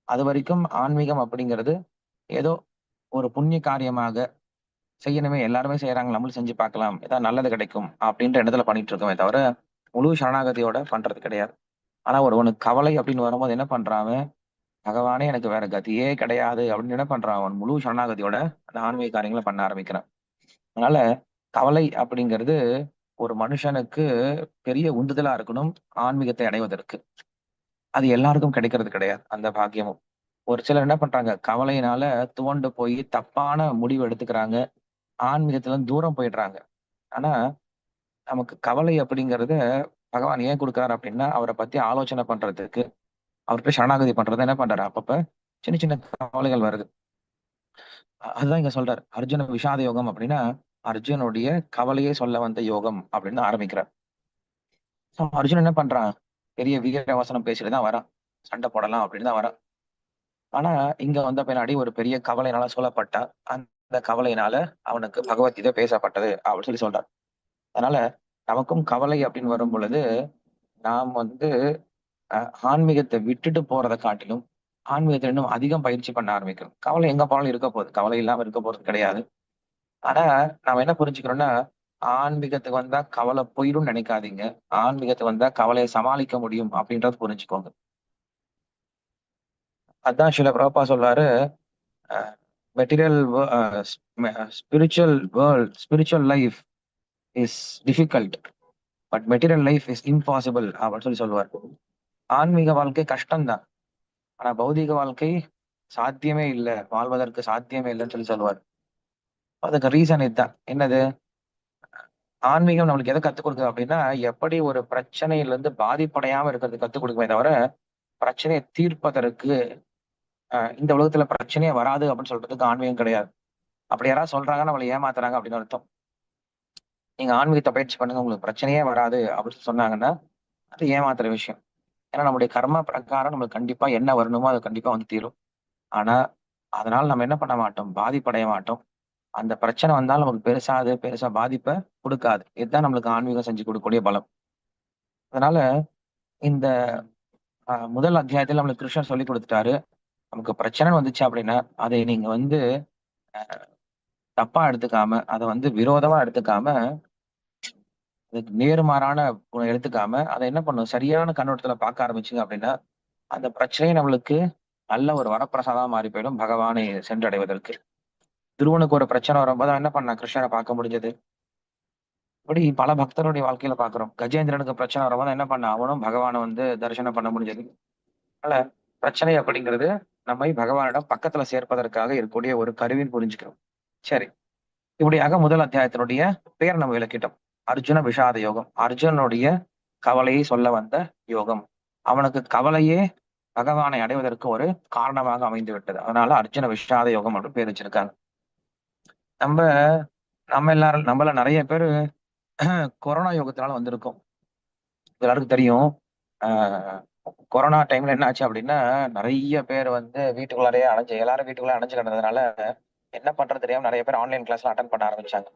அது வரைக்கும் ஆன்மீகம் அப்படிங்கிறது ஏதோ ஒரு புண்ணிய காரியமாக செய்யணுமே, எல்லாருமே செய்யறாங்க, நம்மளும் செஞ்சு பார்க்கலாம், ஏதாவது நல்லது கிடைக்கும் அப்படின்ற இடத்துல பண்ணிட்டு இருக்கோமே தவிர முழு சரணாகதியோட பண்றது கிடையாது. ஆனா ஒருவனுக்கு கவலை அப்படின்னு வரும்போது என்ன பண்றான் அவன், பகவானே எனக்கு வேற கதியே கிடையாது அப்படின்னு என்ன பண்றான், அவன் முழு சரணாகதியோட அந்த ஆன்மீக காரியங்களை பண்ண ஆரம்பிக்கிறான். அதனால கவலை அப்படிங்கிறது ஒரு மனுஷனுக்கு பெரிய உந்துதலா இருக்கணும் ஆன்மீகத்தை அடைவதற்கு. அது எல்லாருக்கும் கிடைக்கிறது கிடையாது அந்த பாக்கியமும். ஒரு சிலர் என்ன பண்றாங்க, கவலையினால துவண்டு போய் தப்பான முடிவு எடுத்துக்கிறாங்க, ஆன்மீகத்துல இருந்து தூரம் போயிடுறாங்க. ஆனா நமக்கு கவலை அப்படிங்கறத பகவான் ஏன் கொடுக்குறாரு அப்படின்னா, அவரை பத்தி ஆலோசனை பண்றதுக்கு, அவர்கிட்ட சரணாகதி பண்றதை என்ன பண்றாரு, அப்பப்ப சின்ன சின்ன கவலைகள் வருது. அதுதான் இங்க சொல்றாரு, அர்ஜுன விஷாத யோகம் அப்படின்னா அர்ஜுனுடைய கவலையை சொல்ல வந்த யோகம் அப்படின்னு ஆரம்பிக்கிறார். அர்ஜுன் என்ன பண்றான், பெரிய வீர வசனம் பேசிட்டு தான் வரான், சண்டை போடலாம் அப்படின்னு தான் வரான். ஆனா இங்க வந்த பின்னாடி ஒரு பெரிய கவலையினால சூழப்பட்டா, அந்த கவலையினால அவனுக்கு பகவத்கீதை பேசப்பட்டது அப்படின்னு சொல்றார். அதனால நமக்கும் கவலை அப்படின்னு வரும் பொழுது நாம் ஆன்மீகத்தை விட்டுட்டு போறதை காட்டிலும் ஆன்மீகத்தை இன்னும் அதிகம் பயிற்சி பண்ண ஆரம்பிக்கணும். கவலை எங்க போனாலும் இருக்க போகுது, கவலை இல்லாம இருக்க போறது கிடையாது. ஆனா நாம என்ன புரிஞ்சுக்கிறோம்னா, ஆன்மீகத்துக்கு வந்தா கவலை போயிடும் நினைக்காதீங்க, ஆன்மீகத்துக்கு வந்தா கவலையை சமாளிக்க முடியும் அப்படின்றத புரிஞ்சுக்கோங்க. அதான் சில பிரபா சொல்றாரு, material spiritual life is difficult, but material life is impossible அப்படின்னு சொல்லுவார். ஆன்மீக வாழ்க்கை கஷ்டம்தான், ஆனா பௌதிக வாழ்க்கை சாத்தியமே இல்லை, வாழ்வதற்கு சாத்தியமே இல்லைன்னு சொல்லுவார். அதுக்கு ரீசன் இதுதான். என்னது? ஆன்மீகம் நம்மளுக்கு எதை கத்துக் கொடுக்குது அப்படின்னா, எப்படி ஒரு பிரச்சனையில இருந்து பாதிப்படையாம இருக்கிறது கத்துக் கொடுக்குமே தவிர பிரச்சனையை தீர்ப்பதற்கு இந்த உலகத்துல பிரச்சனையே வராது அப்படின்னு சொல்றதுக்கு ஆன்மீகம் கிடையாது. அப்படி யாராவது சொல்றாங்கன்னா நம்மளை ஏமாத்துறாங்க அப்படின்னு அர்த்தம். நீங்க ஆன்மீகத்தை பயிற்சி பண்ணுங்க, உங்களுக்கு பிரச்சனையே வராது அப்படின்னு சொன்னாங்கன்னா அது ஏமாத்துற விஷயம். ஏன்னா நம்முடைய கர்மா பிரகாரம் நம்மளுக்கு கண்டிப்பா என்ன வரணுமோ அது கண்டிப்பா வந்து தீரும். ஆனா அதனால நம்ம என்ன பண்ண மாட்டோம், பாதிப்படைய மாட்டோம். அந்த பிரச்சனை வந்தாலும் நமக்கு பெருசா பாதிப்பை கொடுக்காது. இதுதான் நம்மளுக்கு ஆன்மீகம் செஞ்சு கொடுக்கக்கூடிய பலம். அதனால இந்த முதல் அத்தியாயத்துல நம்மளுக்கு கிருஷ்ணர் சொல்லி கொடுத்துட்டாரு. நமக்கு பிரச்சனை வந்துச்சு அப்படின்னா அதை நீங்க வந்து தப்பா எடுத்துக்காம, அதை வந்து விரோதமா எடுத்துக்காம, அதுக்கு நேர்மாறான எடுத்துக்காம, அதை என்ன பண்ணும், சரியான கண்ணோட்டத்துல பார்க்க ஆரம்பிச்சுங்க அப்படின்னா அந்த பிரச்சனையே நம்மளுக்கு நல்ல ஒரு வரப்பிரசாதமா மாறி போயிடும் பகவானை சென்றடைவதற்கு. துருவனுக்கு ஒரு பிரச்சனை வரும்போது அவன் என்ன பண்ணா, கிருஷ்ணரை பார்க்க முடிஞ்சது. இப்படி பல பக்தருடைய வாழ்க்கையில பாக்குறோம். கஜேந்திரனுக்கு பிரச்சனை வரும்போது என்ன பண்ண, அவனும் பகவானை வந்து தரிசனம் பண்ண முடிஞ்சது. அதனால பிரச்சனை அப்படிங்கிறது நம்மை பகவானிடம் பக்கத்துல சேர்ப்பதற்காக இருக்கக்கூடிய ஒரு கருவின்னு புரிஞ்சுக்கிறோம். சரி, இப்படியாக முதல் அத்தியாயத்தினுடைய பெயர் நம்ம விளக்கிட்டோம். அர்ஜுன விஷாத யோகம். அர்ஜுனனுடைய கவலையை சொல்ல வந்த யோகம். அவனுக்கு கவலையே பகவானை அடைவதற்கு ஒரு காரணமாக அமைந்து விட்டது. அதனால அர்ஜுன விஷாத யோகம் அப்படின்னு பேர் வச்சிருக்காங்க. நம்ம நம்ம எல்லாரும் நம்மள நிறைய பேர் கொரோனா யோகத்தினால வந்திருக்கோம். எல்லாருக்கும் தெரியும். ஆஹ் கொரோனா டைம்ல என்ன ஆச்சு அப்படின்னா நிறைய பேர் வந்து வீட்டுக்குள்ளாரையே அடைஞ்சு, எல்லாரும் வீட்டுக்குள்ள அடைஞ்சு கிடந்ததுனால என்ன பண்றது தெரியாம நிறைய பேர் ஆன்லைன் கிளாஸ்ல அட்டன் பண்ண ஆரம்பிச்சாங்க.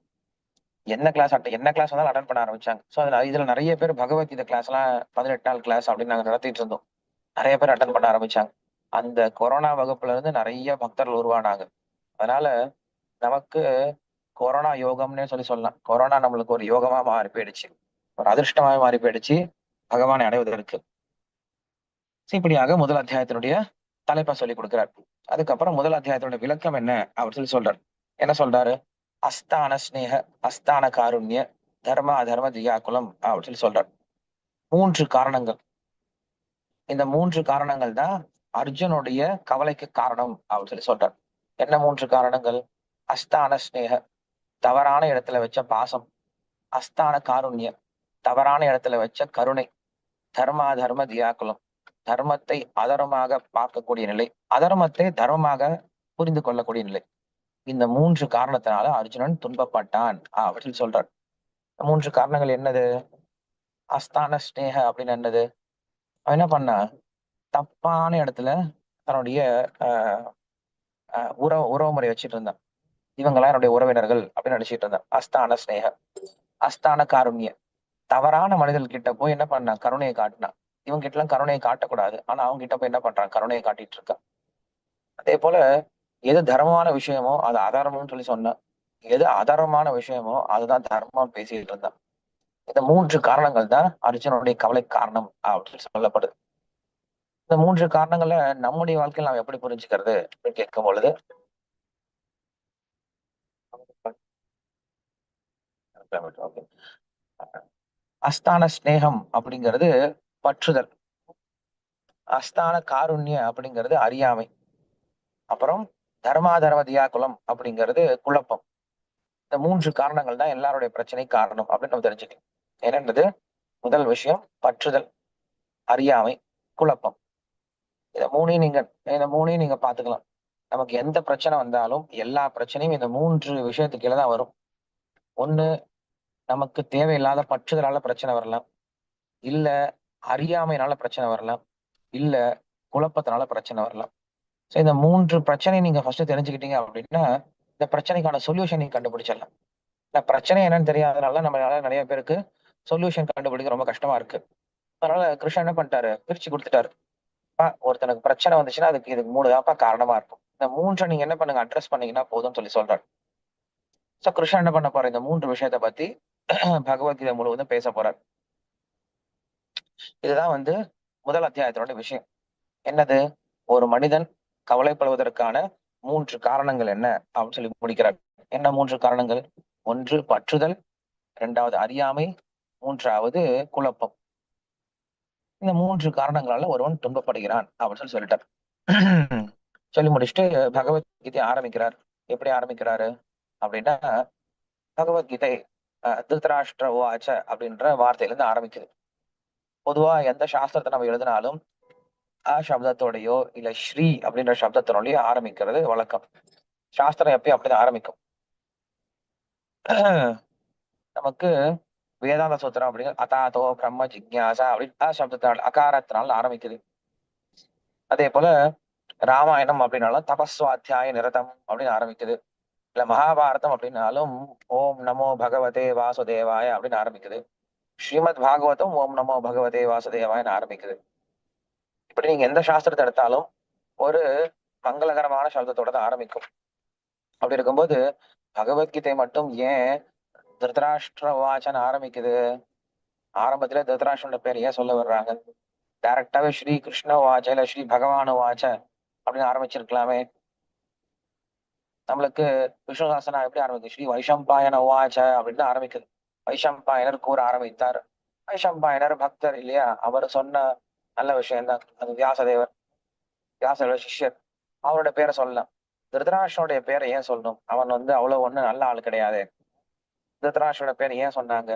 என்ன கிளாஸ் வந்தாலும் அட்டன் பண்ண ஆரம்பிச்சாங்க. ஸோ இதுல நிறைய பேர் பகவத்கீதை கிளாஸ் எல்லாம் 18 நாள் கிளாஸ் அப்படின்னு நாங்க நடத்திட்டு இருந்தோம். நிறைய பேர் அட்டன் பண்ண ஆரம்பிச்சாங்க. அந்த கொரோனா வகுப்புல இருந்து நிறைய பக்தர்கள் உருவானாங்க. அதனால நமக்கு கொரோனா யோகம்னே சொல்லலாம். கொரோனா நம்மளுக்கு ஒரு யோகமா மாறி போயிடுச்சு, ஒரு அதிர்ஷ்டமாக மாறி போயிடுச்சு பகவானை அடைவதற்கு. இப்படியாக முதல் அத்தியாயத்தினுடைய தலைப்பை சொல்லி கொடுக்கிறார். அதுக்கப்புறம் முதல் அத்தியாயத்தினுடைய விளக்கம் என்ன அப்படின்னு சொல்றாரு. என்ன சொல்றாரு? அஸ்தான ஸ்நேக, அஸ்தான காருண்ய, தர்ம அதர்ம தியாகுலம் அப்படின்னு சொல்றார். 3 காரணங்கள். இந்த 3 காரணங்கள் தான் அர்ஜுனுடைய கவலைக்கு காரணம் அப்படின்னு சொல்றார். என்ன 3 காரணங்கள்? அஸ்தான ஸ்நேக, தவறான இடத்துல வச்ச பாசம். அஸ்தான காருண்ய, தவறான இடத்துல வச்ச கருணை. தர்ம அதர்ம தியாகுலம், தர்மத்தை அதர்மமாக பார்க்கக்கூடிய நிலை, அதர்மத்தை தர்மமாக புரிந்து கொள்ளக்கூடிய நிலை. இந்த 3 காரணத்தினால அர்ஜுனன் துன்பப்பட்டான் அப்படின்னு சொல்றார். 3 காரணங்கள் என்னது? அஸ்தான ஸ்நேக அப்படின்னு என்னது? அவன் என்ன பண்ணா, தப்பான இடத்துல தன்னுடைய ஆஹ் உறவு முறை வச்சுட்டு இருந்தான். இவங்கெல்லாம் என்னுடைய உறவினர்கள் அப்படின்னு நினைச்சிட்டு இருந்தான். அஸ்தான ஸ்நேக. அஸ்தான காருண்ய, தவறான மனிதர்கள் கிட்ட போய் என்ன பண்ணான், கருணையை காட்டினான். இவங்க கிட்ட எல்லாம் கருணையை காட்டக்கூடாது, ஆனா அவங்க கிட்ட போய் என்ன பண்றான், கருணையை காட்டிட்டு இருக்கான். அதே போல எது தர்மமான விஷயமோ அது அதர்மம்னு சொன்னான். எது அதர்மமான விஷயமோ அதுதான் தர்மம் பேசிட்டு இருந்தான். இந்த 3 காரணங்கள் தான் அர்ஜுனனுடைய கவலை காரணம் அப்படின்னு சொல்லப்படுது. இந்த 3 காரணங்களை நம்முடைய வாழ்க்கையில் நாம் எப்படி புரிஞ்சுக்கிறது அப்படின்னு கேட்கும் பொழுது, அஸ்தான ஸ்நேகம் அப்படிங்கிறது பற்றுதல். அஸ்தான காருண்ய அப்படிங்கிறது அறியாமை. அப்புறம் தர்மாதர்ம தியாகுலம் அப்படிங்கிறது குழப்பம். இந்த 3 காரணங்கள் தான் எல்லாருடைய பிரச்சனை காரணம் அப்படின்னு நம்ம தெரிஞ்சுக்கலாம். என்னன்றது முதல் விஷயம் பற்றுதல், அறியாமை, குழப்பம். இந்த மூணையும் நீங்க பாத்துக்கலாம். நமக்கு எந்த பிரச்சனை வந்தாலும் எல்லா பிரச்சனையும் இந்த 3 விஷயத்துக்கு கீழே தான் வரும். ஒண்ணு, நமக்கு தேவையில்லாத பற்றுதலால பிரச்சனை வரலாம். இல்ல அறியாமையினால பிரச்சனை வரலாம். இல்ல குழப்பத்தினால பிரச்சனை வரலாம். ஸோ இந்த 3 பிரச்சனையை நீங்க ஃபர்ஸ்ட் தெரிஞ்சுக்கிட்டீங்க அப்படின்னா இந்த பிரச்சனைக்கான சொல்யூஷன் நீங்க கண்டுபிடிச்சிடலாம். இந்த பிரச்சனை என்னன்னு தெரியாதனால நம்மளால நிறைய பேருக்கு சொல்யூஷன் கண்டுபிடிக்க ரொம்ப கஷ்டமா இருக்கு. அதனால கிருஷ்ணன் என்ன பண்ணிட்டாரு, பிரிச்சு கொடுத்துட்டாரு. ஒருத்தனுக்கு பிரச்சனை வந்துச்சுன்னா இதுக்கு 3 தான்ப்பா காரணமா இருக்கும். இந்த 3 நீங்க என்ன பண்ணுங்க, அட்ரஸ் பண்ணீங்கன்னா போதும்னு சொல்றாரு. சோ கிருஷ்ணன் என்ன பண்ண போற, இந்த 3 விஷயத்த பத்தி பகவத்கீதை முழுவதும் பேச போறார். இதுதான் வந்து முதல் அத்தியாயத்தோட விஷயம். என்னது? ஒரு மனிதன் கவலைப்படுவதற்கான 3 காரணங்கள் என்ன அப்படின்னு சொல்லி முடிக்கிறார். என்ன 3 காரணங்கள்? 1 பற்றுதல், 2வது அறியாமை, 3வது குழப்பம். இந்த 3 காரணங்களால ஒருவன் துன்பப்படுகிறான் அப்படின்னு சொல்லிட்டார். சொல்லி முடிச்சுட்டு பகவத்கீதை ஆரம்பிக்கிறார். எப்படி ஆரம்பிக்கிறாரு அப்படின்னா, பகவத்கீதை திருதராஷ்டிர உவாச்ச அப்படின்ற வார்த்தையில இருந்து ஆரம்பிக்குது. பொதுவா எந்த சாஸ்திரத்தை நம்ம எழுதினாலும் அ சப்தத்தோடயோ இல்ல ஸ்ரீ அப்படின்ற சப்தத்தினோடயோ ஆரம்பிக்கிறது வழக்கம். சாஸ்திரம் எப்பயும் அப்படிதான் ஆரம்பிக்கும். நமக்கு வேதாந்த சூத்திரம் அப்படிங்கிற அதாதோ பிரம்ம ஜிக்ஞாசா அப்படின்னு அ சப்தத்தினால் அகாரத்தினால் ஆரம்பிக்குது. அதே போல ராமாயணம் அப்படின்னாலும் தபஸ்வாத்தியாய நிரதம் அப்படின்னு ஆரம்பிக்குது. இல்ல மகாபாரதம் அப்படின்னாலும் ஓம் நமோ பகவதே வாசுதேவாய அப்படின்னு ஆரம்பிக்குது. ஸ்ரீமத் பாகவதம் ஓம் நமோ பகவதே வாசுதேவாயன்னு ஆரம்பிக்குது. இப்படி நீங்க எந்த சாஸ்திரத்தை எடுத்தாலும் ஒரு மங்களகரமான சப்தத்தோட தான் ஆரம்பிக்கும். அப்படி இருக்கும்போது பகவத்கீதை மட்டும் ஏன் திருதராஷ்டிர வாச்சன் ஆரம்பிக்குது? ஆரம்பத்துல திருதராஷ்டிரனோட பேர் ஏன் சொல்ல வர்றாங்க? டைரக்டாவே ஸ்ரீ கிருஷ்ண வாச்ச இல்ல ஸ்ரீ பகவான வாச்ச அப்படின்னு ஆரம்பிச்சிருக்கலாமே. நம்மளுக்கு விஷ்ணு சாசனம் எப்படி ஆரம்பிக்குது? ஸ்ரீ வைஷம்பாயன வாச்ச அப்படின்னு தான் ஆரம்பிக்குது. வைஷம்பாயனர் கூற ஆரம்பித்தார். வைஷம்பாயனர் பக்தர் இல்லையா? அவர் சொன்ன நல்ல விஷயம்தான். அது வியாசதேவர், வியாசரோட சிஷ்யர். அவரோட பேரை சொல்லலாம். திருதராஷ்டிரனுடைய பேரை ஏன் சொல்லணும்? அவன் அவ்வளவு ஒண்ணு நல்ல ஆள் கிடையாது. திருதராஷ்டிரோட பேர் ஏன் சொன்னாங்க?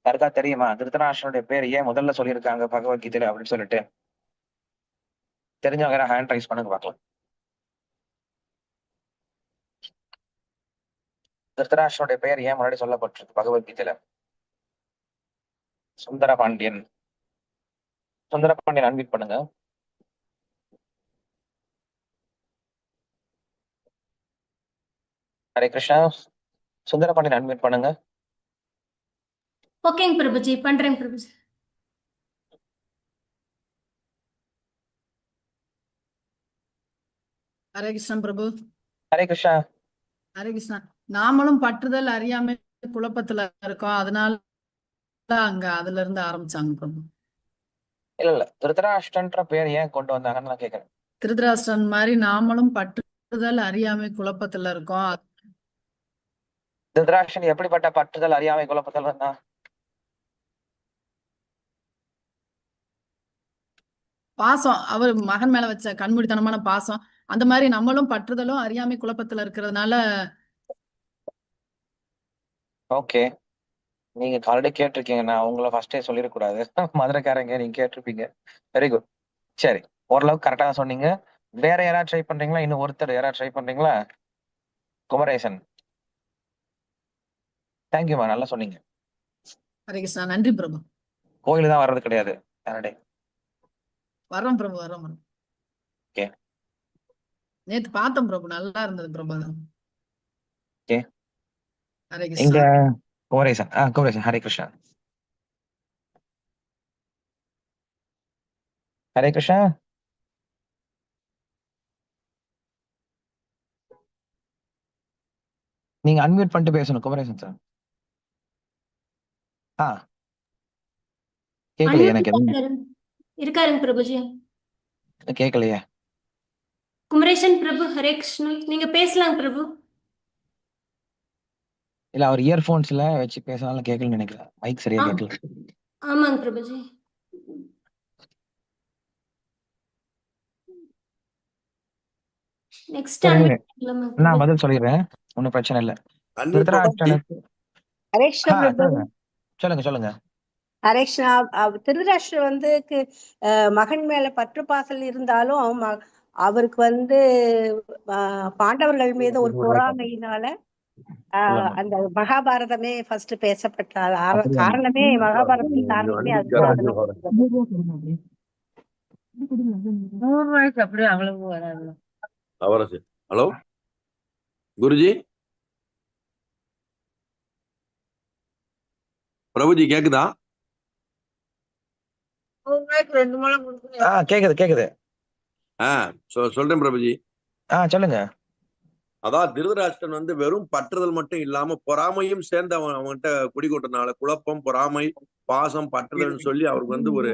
யாருக்கா தெரியுமா? திருதராஷ்டிரனுடைய பேர் ஏன் முதல்ல சொல்லியிருக்காங்க பகவத்கீதையில அப்படின்னு சொல்லிட்டு? தெரிஞ்சவங்க ஹேண்ட் ரைஸ் பண்ணுங்க பார்க்கலாம். திருதராஷ்டிரனுடைய பெயர் ஏன் முன்னாடி சொல்லப்பட்டிருக்கு பகவத்கீதையில? சுந்தர பாண்டியன். சுந்தர பாண்டியன் அன்மியூட் பண்ணுங்க. ஹரே கிருஷ்ணா. சுந்தர பாண்டியன் அன்மியூட் பண்ணுங்க. ஓகேங்க பிரபுஜி, பண்றேங்க பிரபுஜி. ஹரே கிருஷ்ணன் பிரபு. ஹரே கிருஷ்ணா. ஹரே கிருஷ்ணா. நாமளும் பற்றுதல் அறியாமை குழப்பத்துல இருக்கோம், அதனால அங்க அதுல இருந்து ஆரம்பிச்சாங்க பிரபு. இல்ல திருதராஷ்டிரன்ற பேர் ஏன் கொண்டு வந்தாங்கன்னு நான் கேக்குறேன். திருதராஷ்டிரன் மாதிரி நாமளும் பற்றுதல் அறியாமை குழப்பத்துல இருக்கோம். திருதராஷ்டிரன் எப்படிப்பட்ட பற்றுதல் அறியாமை குழப்பத்தில் இருந்தா? பாசம், அவர் மகன் மேல வச்ச கண்மூடித்தனமான பாசம், அந்த மாதிரி நம்மளும் பற்றுதலும் அறியாமை குழப்பத்துல இருக்கிறதுனால. ஓகே, நீங்க ஆல்ரெடி கேட்டிருக்கீங்க. நான் உங்களை ஃபர்ஸ்டே சொல்லிடக்கூடாது. மதுரைக்காரங்க நீங்க கேட்டிருப்பீங்க. Very good. சரி, ஓரளவுக்கு கரெக்டா தான் சொன்னீங்க. வேற யாராவது ட்ரை பண்றீங்களா? இன்னும் ஒருத்தர் யாராவது ட்ரை பண்றீங்களா? குமரேசன். தேங்க்யூமா, நல்லா சொன்னீங்க. ஹரே கிருஷ்ணா. நன்றி பிரபு. கோயிலு தான் வர்றது கிடையாது சாட்டர்டே. வரோம் பிரபு, வரோம் பிரபு. ஓகே. நேத்து பார்த்தோம் பிரபு, நல்லா இருந்தது பிரபு. ஓகே. ஹரே இங்க கிருஷ்ணா. குமரேசன். குமரேசன். ஹரே கிருஷ்ணா. ஹரே கிருஷ்ணா. நீங்க அன்மியூட் பண்ணிட்டு பேசணும் குமரேசன் சார். ஆ கேட்கலையே எனக்கு எதுவும். இருக்காருங்க பிரபுஜி. கேட்கலையே. குமரேசன் பிரபு, ஹரே கிருஷ்ணா. நீங்க பேசலாம் பிரபு. இல்ல, அவர் இயர்போன்ஸ்ல வச்சு பேசினாலும் கேட்கலன்னு நினைக்கிறேன். மைக் சரியா கேட்கல. ஆமாங்க பிரபுஜி. நெக்ஸ்ட் நான் பதில் சொல்லிடுறேன், ஒன்னும் பிரச்சனை இல்ல. திருதராஷ்டிரனுக்கு ஹரே கிருஷ்ணா பிரபு. சொல்லுங்க சொல்லுங்க. ஹரே கிருஷ்ணா. திருதராஷ்டிரர் மகன் மேல பற்று பாசல் இருந்தாலும் அவருக்கு பாண்டவர்கள் மீது ஒரு பொறாமையினால அந்த மகாபாரதமே ஃபர்ஸ்ட் பேசப்பட்ட காரணமே மகாபாரதத்தின் காரணமே அதுதான். அப்படியே அவ்வளவு வராது. ஹலோ குருஜி, பிரபுஜி கேக்குதா? கேக்குது கேக்குது. சொல்றேன் பிரபுஜி. சொல்லுங்க. அதான் திருதராஷ்டிரன் வெறும் பற்றுதல் மட்டும் இல்லாம பொறாமையும் சேர்ந்து அவன்கிட்ட குடிகொண்டனால குழப்பம், பொறாமை, பாசம், பற்றுதல்னு சொல்லி அவருக்கு ஒரு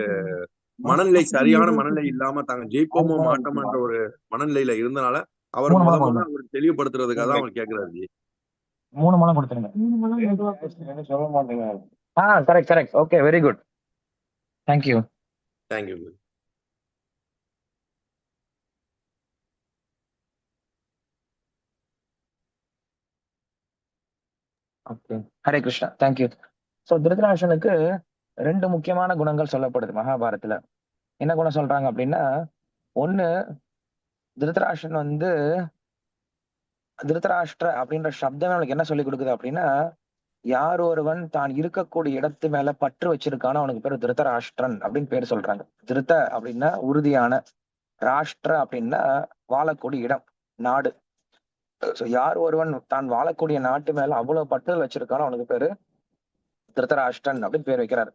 மனநிலை, சரியான மனநிலை இல்லாம தாங்க ஜெயிப்போமோ மாட்டோம்ன்ற ஒரு மனநிலையில இருந்தனால அவர் முதல்ல அவருக்கு தெளிவுபடுத்துறதுக்காக தான் அவர் கேட்கிறாரு. 3 மலம் கொடுத்துருங்க. Correct correct. Okay, very good. Thank you. Thank you. Okay, Hare Krishna. Thank you. So திருதராஷ்டிரனுக்கு 2 முக்கியமான குணங்கள் சொல்லப்படுது மகாபாரதத்துல. என்ன குணம் சொல்றாங்க அப்படின்னா, ஒண்ணு திருதராஷ்டிரன் வந்து திருதராஷ்டிர அப்படின்ற சப்தம் அவனுக்கு என்ன சொல்லி கொடுக்குது அப்படின்னா, யார் ஒருவன் தான் இருக்கக்கூடிய இடத்து மேல பற்று வச்சிருக்கானோ அவனுக்கு பேரு திருதராஷ்டிரன் அப்படின்னு பேர் சொல்றாங்க. திருத அப்படின்னா உறுதியான, ராஷ்டிர அப்படின்னா வாழக்கூடிய இடம், நாடு. So, யார் ஒருவன் தான் வாழக்கூடிய நாட்டு மேல அவ்வளவு பற்றுதல் வச்சிருக்கானோ அவனுக்கு பேரு திருதராஷ்டிரன் அப்படின்னு பேர் வைக்கிறாரு.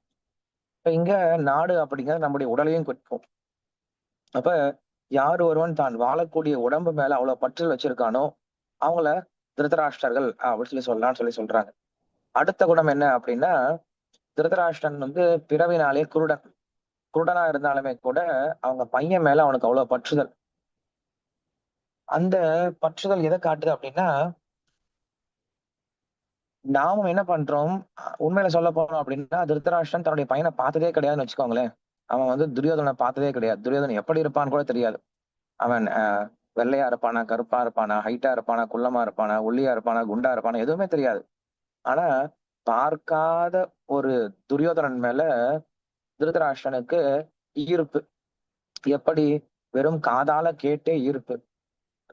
இப்ப இங்க நாடு அப்படிங்கிறது நம்முடைய உடலையும் குறிக்கும். அப்ப யார் ஒருவன் தான் வாழக்கூடிய உடம்பு மேல அவ்வளவு பற்றுதல் வச்சிருக்கானோ அவங்கள திருதராஷ்டிரர்கள் அப்படின்னு சொல்லலாம்னு சொல்றாங்க. அடுத்த குணம் என்ன அப்படின்னா, திருதராஷ்டிரன் வந்து பிறவினாலே குருடனா இருந்தாலுமே கூட அவங்க பையன் மேல அவனுக்கு அவ்வளவு பற்றுதல். அந்த பற்றுதல் எதை காட்டுது அப்படின்னா, நாமும் என்ன பண்றோம், உண்மையில சொல்ல போனோம் அப்படின்னா திருதராஷ்டிரன் தன்னுடைய பையனை பார்த்ததே கிடையாதுன்னு வச்சுக்கோங்களேன். அவன் வந்து துரியோதனை பார்த்ததே கிடையாது. துரியோதனன் எப்படி இருப்பான்னு கூட தெரியாது. அவன் வெள்ளையா இருப்பானா, கருப்பா இருப்பானா, ஹைட்டா இருப்பானா, குள்ளமா இருப்பானா, ஒல்லியா இருப்பானா, குண்டா இருப்பானா, எதுவுமே தெரியாது. ஆனா பார்க்காத ஒரு துரியோதனன் மேல திருதராஷ்டிரனுக்கு ஈர்ப்பு. எப்படி? வெறும் காதால கேட்டே ஈர்ப்பு.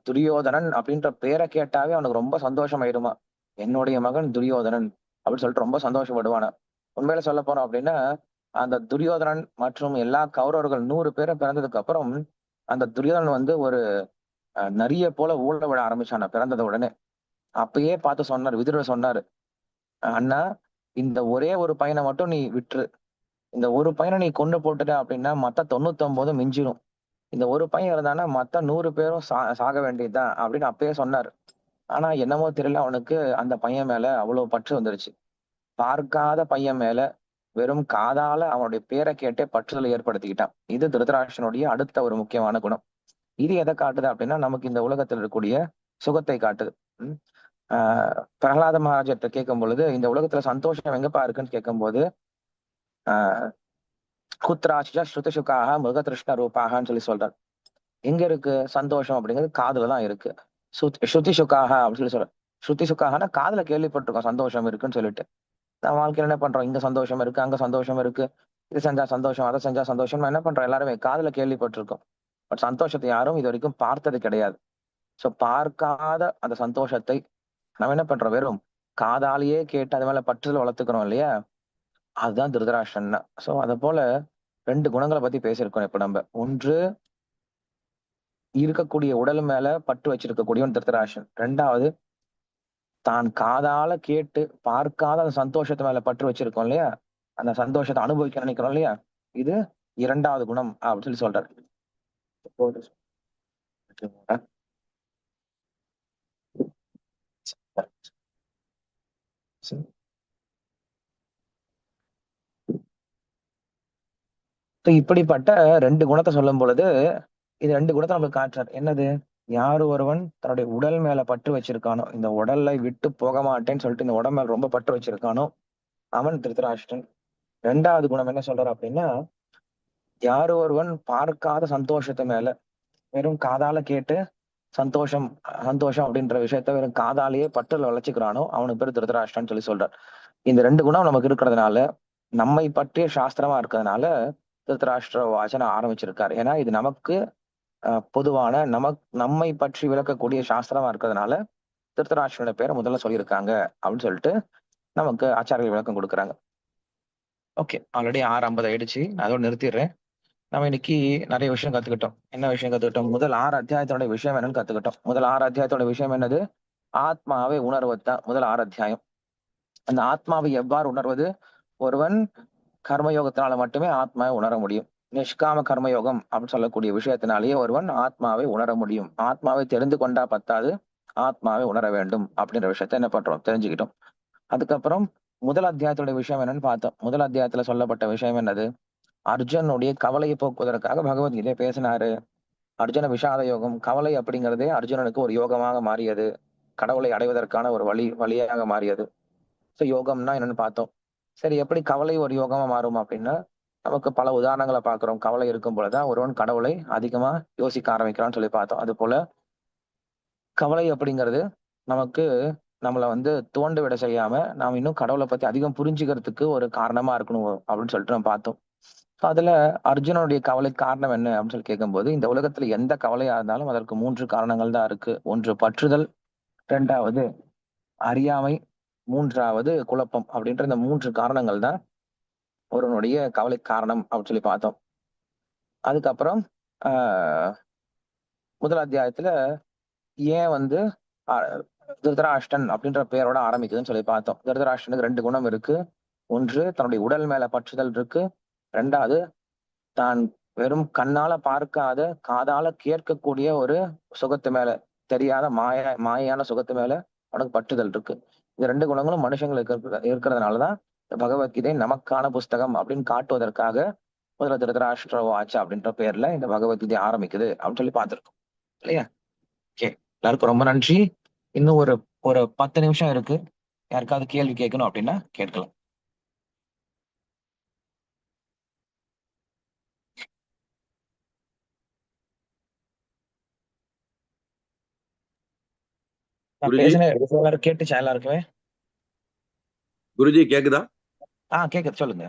துரியோதனன் அப்படின்ற பேரை கேட்டாவே அவனுக்கு ரொம்ப சந்தோஷம் ஆயிடுமா. என்னுடைய மகன் துரியோதனன் அப்படின்னு சொல்லிட்டு ரொம்ப சந்தோஷப்படுவானா. உண்மையில சொல்ல போறோம் அப்படின்னா, அந்த துரியோதனன் மற்றும் எல்லா கௌரவர்கள் 100 பேரை பிறந்ததுக்கு அப்புறம் அந்த துரியோதனன் வந்து ஒரு நரிய போல ஊழ விட ஆரம்பிச்சான பிறந்தத உடனே. அப்பயே பார்த்து சொன்னார், விதுரர் சொன்னாரு, அண்ணா இந்த ஒரே ஒரு பையனை மட்டும் நீ விட்டுரு. இந்த ஒரு பையனை நீ கொண்டு போட்டுட்ட அப்படின்னா மத்த 99 மிஞ்சிடும். இந்த ஒரு பையன் இருந்தானா மத்த 100 பேரும் சாக வேண்டியதுதான் அப்படின்னு அப்பயே சொன்னாரு. ஆனா என்னமோ தெரியல, அவனுக்கு அந்த பையன் மேல அவ்வளவு பற்று வந்துருச்சு. பார்க்காத பையன் மேல வெறும் காதால அவனுடைய பேரை கேட்டே பற்றுதலை ஏற்படுத்திக்கிட்டான். இது திருதராஷ்டிரனுடைய அடுத்த ஒரு முக்கியமான குணம். இது எதை காட்டுது அப்படின்னா, நமக்கு இந்த உலகத்தில் இருக்கக்கூடிய சுகத்தை காட்டுது. பிரகலாத மகாராஜர்கிட்ட கேட்கும் பொழுது, இந்த உலகத்துல சந்தோஷம் எங்கப்பா இருக்குன்னு கேட்கும்போது, ஆஹ் குத்ராட்ச ஸ்ருதிசுக்காக மிருகதிருஷ்ண ரூபாகன்னு சொல்றாரு. எங்க இருக்கு சந்தோஷம் அப்படிங்கிறது? காதுலதான் இருக்கு. ஸ்ருதி சுக்காக அப்படின்னு சொல்ற. ஸ்ருதி சுக்காகனா காதுல கேள்விப்பட்டிருக்கோம் சந்தோஷம் இருக்குன்னு சொல்லிட்டு. நான் வாழ்க்கையில என்ன பண்றோம், இங்க சந்தோஷம் இருக்கு, அங்க சந்தோஷம் இருக்கு, இது செஞ்சா சந்தோஷம், அதை செஞ்சா சந்தோஷம், என்ன பண்றோம், எல்லாருமே காதுல கேள்விப்பட்டிருக்கோம். பட் சந்தோஷத்தை யாரும் இது வரைக்கும் பார்த்தது கிடையாது. சோ பார்க்காத அந்த சந்தோஷத்தை நம்ம என்ன பண்றோம், வெறும் காதாலேயே கேட்டு அது மேல பற்றுதல் வளர்த்துக்கிறோம் இல்லையா, அதுதான் திருதராஷ்டிரன். சோ அதை போல 2 குணங்களை பத்தி பேசியிருக்கோம் இப்ப நம்ம. ஒன்று, இருக்கக்கூடிய உடல் மேல பற்று வச்சிருக்கக்கூடியவன் திருதராஷ்டிரன். 2வது, தான் காதால கேட்டு பார்க்காத அந்த சந்தோஷத்து மேல பற்று வச்சிருக்கோம் இல்லையா, அந்த சந்தோஷத்தை அனுபவிக்க நினைக்கிறோம் இல்லையா, இது 2வது குணம் அப்படின்னு சொல்றாரு. இப்படிப்பட்ட 2 குணத்தை சொல்லும் பொழுது, இது 2 குணத்தை நமக்கு காட்டுறாரு. என்னது? யார் ஒருவன் தன்னுடைய உடல் மேல பற்று வச்சிருக்கானோ, இந்த உடலை விட்டு போக மாட்டேன்னு சொல்லிட்டு இந்த உடல் மேல ரொம்ப பற்று வச்சிருக்கானோ அவன் திருதராஷ்டிரன். 2வது குணம் என்ன சொல்றாரு அப்படின்னா, யார் ஒருவன் பார்க்காத சந்தோஷத்தை மேல வெறும் காதால கேட்டு சந்தோஷம் சந்தோஷம் அப்படின்ற விஷயத்த வெறும் காதாலேயே பற்றுல வளைச்சுக்கிறானோ அவனுக்கு பேர் திருதராஷ்டிரன்னு சொல்றார். இந்த 2 குணம் நமக்கு இருக்கிறதுனால, நம்மை பற்றிய சாஸ்திரமா இருக்கிறதுனால திருதராஷ்டிர வாசனை ஆரம்பிச்சிருக்காரு. ஏன்னா இது நமக்கு பொதுவான நம்மை பற்றி விளக்கக்கூடிய சாஸ்திரமா இருக்கிறதுனால திருதராஷ்டிரனோட பேரை முதல்ல சொல்லியிருக்காங்க அப்படின்னு சொல்லிட்டு நமக்கு ஆச்சாரியர்கள் விளக்கம் கொடுக்குறாங்க. ஓகே, ஆல்ரெடி 6:50 ஆயிடுச்சு, நான் அதோட நிறுத்திடுறேன். நம்ம இன்னைக்கு நிறைய விஷயம் கத்துக்கிட்டோம். என்ன விஷயம் கத்துக்கிட்டோம்? முதல் 6 அத்தியாயத்தோட விஷயம் என்னன்னு கத்துக்கிட்டோம். முதல் 6 அத்தியாயத்தோட விஷயம் என்னது? ஆத்மாவை உணர்வது தான் முதல் 6 அத்தியாயம். அந்த ஆத்மாவை எவ்வாறு உணர்வது? ஒருவன் கர்மயோகத்தினால மட்டுமே ஆத்மாவை உணர முடியும். நிஷ்காம கர்மயோகம் அப்படின்னு சொல்லக்கூடிய விஷயத்தினாலேயே ஒருவன் ஆத்மாவை உணர முடியும். ஆத்மாவை தெரிந்து கொண்டா பத்தாது, ஆத்மாவை உணர வேண்டும் அப்படின்ற விஷயத்த என்ன பண்றோம், தெரிஞ்சுக்கிட்டோம். அதுக்கப்புறம் முதல் அத்தியாயத்தோட விஷயம் என்னன்னு பார்த்தோம். முதல் அத்தியாயத்துல சொல்லப்பட்ட விஷயம் என்னது? அர்ஜுனுடைய கவலையை போக்குவதற்காக பகவத்கீதை பேசினாரு. அர்ஜுன விஷாத யோகம், கவலை அப்படிங்கிறதே அர்ஜுனனுக்கு ஒரு யோகமாக மாறியது, கடவுளை அடைவதற்கான ஒரு வழியாக மாறியது. ஸோ யோகம்னா என்னன்னு பார்த்தோம். சரி, எப்படி கவலை ஒரு யோகமா மாறும் அப்படின்னா, நமக்கு பல உதாரணங்களை பார்க்கிறோம். கவலை இருக்கும் பொழுதுதான் ஒருவன் கடவுளை அதிகமா யோசிக்க ஆரம்பிக்கிறான்னு சொல்லி பார்த்தோம். அது போல கவலை அப்படிங்கிறது நமக்கு நம்மளை வந்து தோண்டு விட செய்யாம நாம் இன்னும் கடவுளை பத்தி அதிகம் புரிஞ்சுக்கிறதுக்கு ஒரு காரணமா இருக்கணும் அப்படின்னு சொல்லிட்டு நம்ம பார்த்தோம். அதுல அர்ஜுனனுடைய கவலைக்கு காரணம் என்ன அப்படின்னு சொல்லி கேட்கும்போது, இந்த உலகத்துல எந்த கவலையா இருந்தாலும் அதற்கு 3 காரணங்கள் தான் இருக்கு. 1 பற்றுதல், 2வது அறியாமை, 3வது குழப்பம் அப்படின்ற இந்த 3 காரணங்கள் தான் ஒருவனுடைய கவலைக்கு காரணம் அப்படின்னு சொல்லி பார்த்தோம். அதுக்கப்புறம் முதல் அத்தியாயத்துல ஏன் வந்து திருதராஷ்டன் அப்படின்ற பெயரோட ஆரம்பிக்குதுன்னு சொல்லி பார்த்தோம். திருதராஷ்டனுக்கு 2 குணம் இருக்கு. 1 தன்னுடைய உடல் மேல பற்றுதல் இருக்கு. 2வது தான் வெறும் கண்ணால பார்க்காத காதால கேட்கக்கூடிய ஒரு சுகத்து மேல, தெரியாத மாயான சுகத்து மேல அவனுக்கு பற்றுதல் இருக்கு. இந்த 2 குணங்களும் மனுஷங்களுக்கு இருக்கிறதுனாலதான் பகவத்கீதை நமக்கான புஸ்தகம் அப்படின்னு காட்டுவதற்காக முதல்ல திருதராஷ்டிர வாச்சா அப்படின்ற பேர்ல இந்த பகவத்கீதை ஆரம்பிக்குது அப்படின்னு சொல்லி பார்த்திருக்கோம் இல்லையா? ஓகே, எல்லாருக்கும் ரொம்ப நன்றி. இன்னும் ஒரு 10 நிமிஷம் இருக்கு. யாருக்காவது கேள்வி கேட்கணும் அப்படின்னா கேட்கலாம். நான் குருஜி பேசின எல்லாரும் கேட்டுச்சா எல்லாருக்குமே? குருஜி கேக்குதா? கேக்குது, சொல்லுங்க.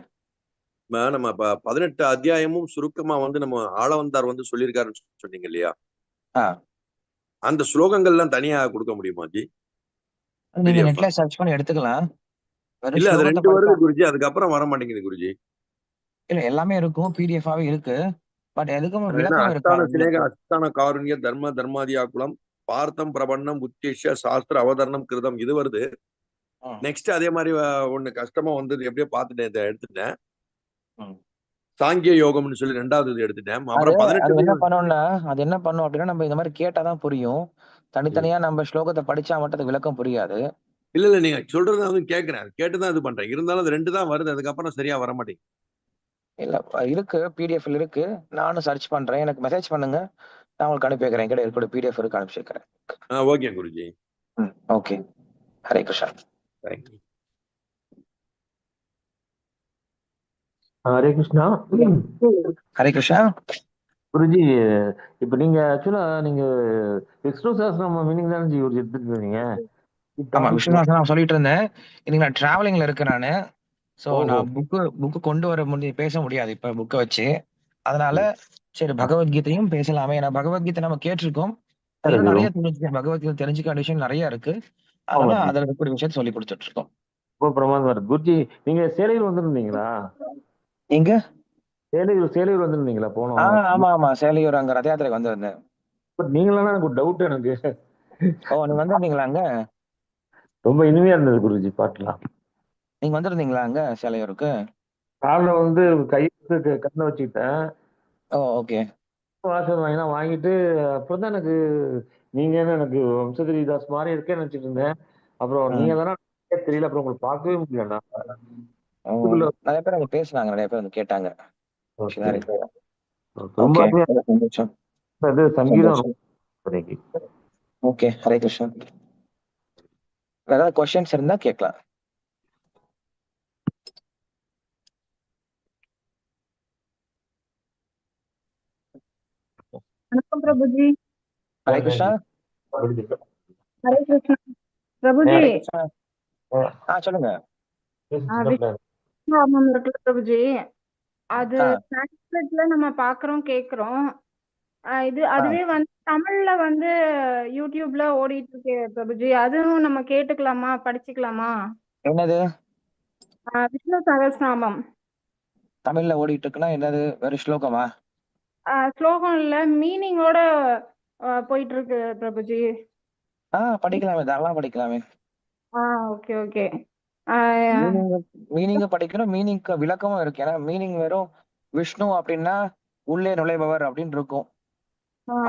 நம்ம 18 அத்தியாயமும் சுருக்கமா வந்து நம்ம ஆளவந்தார் வந்து சொல்லியிருக்காருன்னு சொன்னீங்க இல்லையா? அந்த ஸ்லோகங்கள்லாம் தனியா கொடுக்க முடியுமா ஜி? நீங்க நெட்ல சர்ச் பண்ணி எடுத்துக்கலாம். இல்ல அது 2 வருது குருஜி, அதுக்கப்புறம் வர மாட்டேங்குது குருஜி. இல்ல எல்லாமே இருக்கும், பிடிஎஃபாவே இருக்கு. பட் எதுக்கும் அஸ்தான விளக்கம் சிநேக இருக்கு. அஸ்தான காருண்ய தர்ம தர்மாதியாக்குலம் பார்த்தம் பிரபன்னம் உத்தேஷ சாஸ்திர அவதரணம் கிருதம் இது வருது. நெக்ஸ்ட் அதே மாதிரி ஒண்ணு கஷ்டமா வந்தது, எப்படியோ பார்த்துட்டேன், இதை எடுத்துட்டேன். சாங்கிய யோகம்னு சொல்லி 2வது இது எடுத்துட்டேன். அப்புறம் 18 என்ன பண்ணோம்னா, அது என்ன பண்ணும் அப்படின்னா, நம்ம இந்த மாதிரி கேட்டாதான் புரியும். தனித்தனியா நம்ம ஸ்லோகத்தை படிச்சா மட்டும் அது விளக்கம் புரியாது. இல்ல நீங்க சொல்றது வந்து கேட்கிறேன், கேட்டுதான் இது பண்றேன். இருந்தாலும் அது 2 தான் வருது, அதுக்கப்புறம் சரியா வர மாட்டேங்குது. இல்ல இருக்கு, பிடிஎஃப்ல இருக்கு. நானும் சர்ச் பண்றேன். எனக்கு மெசேஜ் பண்ணுங்க, நான் உங்களுக்கு அனுப்பி வைக்கிறேன். என்கிட்ட இருக்கக்கூடிய பிடிஎஃப் இருக்கு, அனுப்பி வைக்கிறேன். Okay Guruji. Okay, Hare Krishna. Thank you. Hare Krishna. Hare Krishna. Guruji, இப்ப நீங்க ஆக்சுவலா நீங்க விஷ்ணு சஹஸ்ரநாம மீனிங் தானே ஜி ஒரு எடுத்துட்டு இருந்தீங்க? ஆமா, விஷ்ணு சஹஸ்ரநாமம் சொல்லிட்டு இருந்தேன். இன்னைக்கு நான் டிராவலிங்ல இருக்கேன் நானு. சோ நான் புக்கு கொண்டு வர பேச முடியாது இப்ப புக்கை வச்சு. அதனால சரி பகவத்கீதையும் பேசலாமே. ஏன்னா பகவத்கீதை நம்ம கேட்டிருக்கோம், நிறைய பகவத்கீதை தெரிஞ்சுக்க விஷயம் நிறைய இருக்கு. அதனால அதுல இருக்கக்கூடிய விஷயத்த சொல்லி கொடுத்துட்டு இருக்கோம். பிரமாதம். குருஜி, நீங்க சேலையூர் வந்திருந்தீங்களா? எங்க? சேலையூர் வந்திருந்தீங்களா போனோம்? ஆமா, சேலையூர் அங்க ரத யாத்திரைக்கு வந்திருந்தேன். நீங்களா எனக்கு ஒரு டவுட் எனக்கு. நீங்க வந்திருந்தீங்களா அங்க? ரொம்ப இனிமையா இருந்தது குருஜி பாட்டுலாம். நீங்க வந்திருந்தீங்களா அங்க சேலையூருக்கு? காலைல வந்து கையெழுத்து கண்ணை வச்சுக்கிட்டேன். ஓகே. வாசல் வாங்கிட்டு அப்புறம் தான் நீங்க எனக்கு வம்சதிரிதாஸ் மாதிரி இருக்கேன்னு நினைச்சிட்டு இருந்தேன். அப்புறம் நீங்க தானே தெரியல, அப்புறம் உங்களுக்கு பார்க்கவே முடியல. நிறைய பேர் அங்க பேசினாங்க, நிறைய பேர் வந்து கேட்டாங்க. ரொம்ப சங்கீதம். ஓகே, ஹரே கிருஷ்ணா. ஏதாவது கொஸ்டின்ஸ் இருந்தா கேட்கலாம். வணக்கம் பிரபுஜி. ஹரே கிருஷ்ணா. ஹரே கிருஷ்ணா பிரபுஜி. சொல்லுங்க. விஷ்ணுநாமம் இருக்குல்ல பிரபுஜி, அது சான்ஸ்கிரிட்ல நம்ம பாக்குறோம் கேக்குறோம். அதுவே வந்து தமிழ்ல வந்து யூடியூப்ல ஓடிட்டு இருக்கு பிரபுஜி. அதுவும் நம்ம கேட்டுக்கலாமா, படிச்சுக்கலாமா? என்னது? விஷ்ணு சகஸ்ரநாமம் தமிழ்ல ஓடிட்டு இருக்குன்னா என்னது? வெறும் ஸ்லோகமா? ஸ்லோகம் இல்ல, மீனிங்கோட போயிட்டு இருக்கு பிரபுஜி. படிக்கலாமே, தாராளமா படிக்கலாமே. Okay okay. மீனிங்க படிக்கணும், மீனிங்க்கு விளக்கமும் இருக்கு. ஏன்னா மீனிங் வெறும் விஷ்ணு அப்படின்னா உள்ளே நுழைபவர் அப்படின்னு இருக்கும்,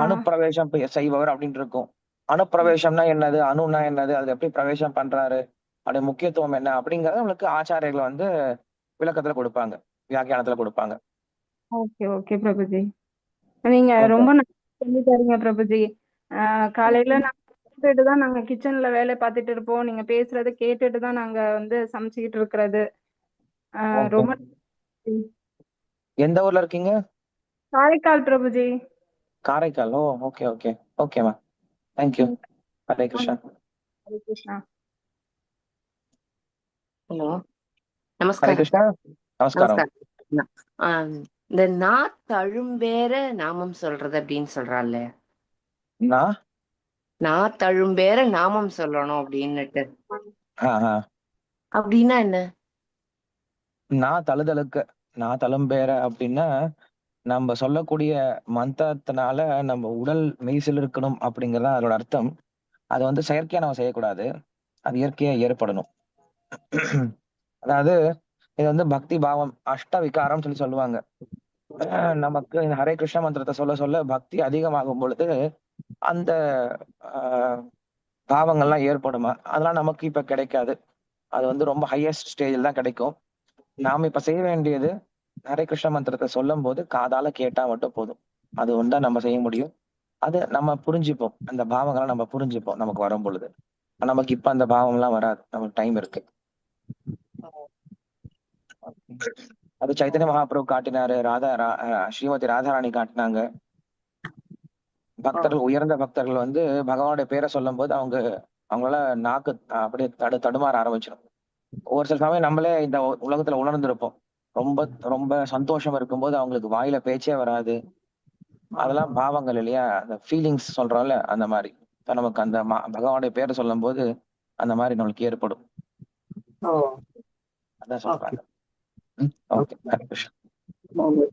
அனுப்பிரவேசம் செய்பவர் அப்படின்னு இருக்கும். அனுப்பிரவேசம்னா என்னது, அணுனா என்னது, அது எப்படி பிரவேசம் பண்றாரு, அதோட முக்கியத்துவம் என்ன அப்படிங்கறத உங்களுக்கு ஆச்சாரியர்கள் வந்து விளக்கத்துல கொடுப்பாங்க, வியாக்கியானத்துல கொடுப்பாங்க. ஓகே ஓகே பிரபுஜி, நீங்க ரொம்ப சொல்லி தரீங்க பிரபுஜி. காலையில நாங்க கேட்டுட்டு தான் நாங்க கிச்சன்ல வேலை பார்த்துட்டு இருப்போம். நீங்க பேசுறத கேட்டுட்டு தான் நாங்க வந்து சமைச்சுக்கிட்டு இருக்கிறது. ரொம்ப எந்த ஊர்ல இருக்கீங்க? காரைக்கால் பிரபுஜி. காரைக்கால். ஓகே ஓகே ஓகேமா, தேங்க்யூ. ஹரே கிருஷ்ணா. ஹரே கிருஷ்ணா. ஹலோ, ஹரே நமஸ்காரம். கிருஷ்ணா. நமஸ்காரம். நமஸ்காரம். இந்த நா தழும்பேற நாமம் சொல்றது அப்படின்னு சொல்றாள்ல, நான் நான் தழும்பேற நாமம் சொல்லணும் அப்படின்னுட்டு, ஆஹ் அப்படின்னா என்ன? நான் தழுதலுக்கு நான் தழும்பேற அப்படின்னா நம்ம சொல்லக்கூடிய மந்திரத்தினால நம்ம உடல் மெய்சில் இருக்கணும் அப்படிங்கறது அதோட அர்த்தம். அது வந்து செயற்கையா நம்ம செய்யக்கூடாது, அது இயற்கையா ஏற்படணும். அதாவது இது வந்து பக்தி பாவம் அஷ்ட விகாரம் சொல்லி சொல்லுவாங்க. நமக்கு இந்த ஹரே கிருஷ்ண மந்திரத்தை சொல்ல சொல்ல பக்தி அதிகமாகும் பொழுது அந்த ஆஹ் பாவங்கள்லாம் ஏற்படுமா, அதெல்லாம் நமக்கு இப்ப கிடைக்காது. அது வந்து ரொம்ப ஹையஸ்ட் ஸ்டேஜில் தான் கிடைக்கும். நாம இப்ப செய்ய வேண்டியது ஹரே கிருஷ்ண மந்திரத்தை சொல்லும் போது காதால கேட்டா மட்டும் போதும். அது ஒன்றா நம்ம செய்ய முடியும். அது நம்ம புரிஞ்சுப்போம், அந்த பாவங்களை நம்ம புரிஞ்சுப்போம் நமக்கு வரும் பொழுது. நமக்கு இப்ப அந்த பாவம் எல்லாம் வராது, நமக்கு டைம் இருக்கு. அது சைத்தன்ய மகாபிரபு காட்டினாரு, ஸ்ரீமதி ராதாராணி காட்டினாங்க. பக்தர்கள், உயர்ந்த பக்தர்கள் வந்து பகவானுடைய பேரை சொல்லும் போது அவங்களால நாக்கு அப்படியே தடுமாற ஆரம்பிச்சிடும். ஒரு சில சமயம் நம்மளே இந்த உலகத்துல உணர்ந்திருப்போம். ரொம்ப ரொம்ப சந்தோஷம் இருக்கும்போது அவங்களுக்கு வாயில பேச்சே வராது. அதெல்லாம் பாவங்கள் இல்லையா, அந்த ஃபீலிங்ஸ் சொல்றோம்ல, அந்த மாதிரி நமக்கு அந்த பகவானுடைய பேரை சொல்லும் போது அந்த மாதிரி நம்மளுக்கு ஏற்படும். அதான் சொல்றாங்க. ஓகே, ஹரே கிருஷ்ணா.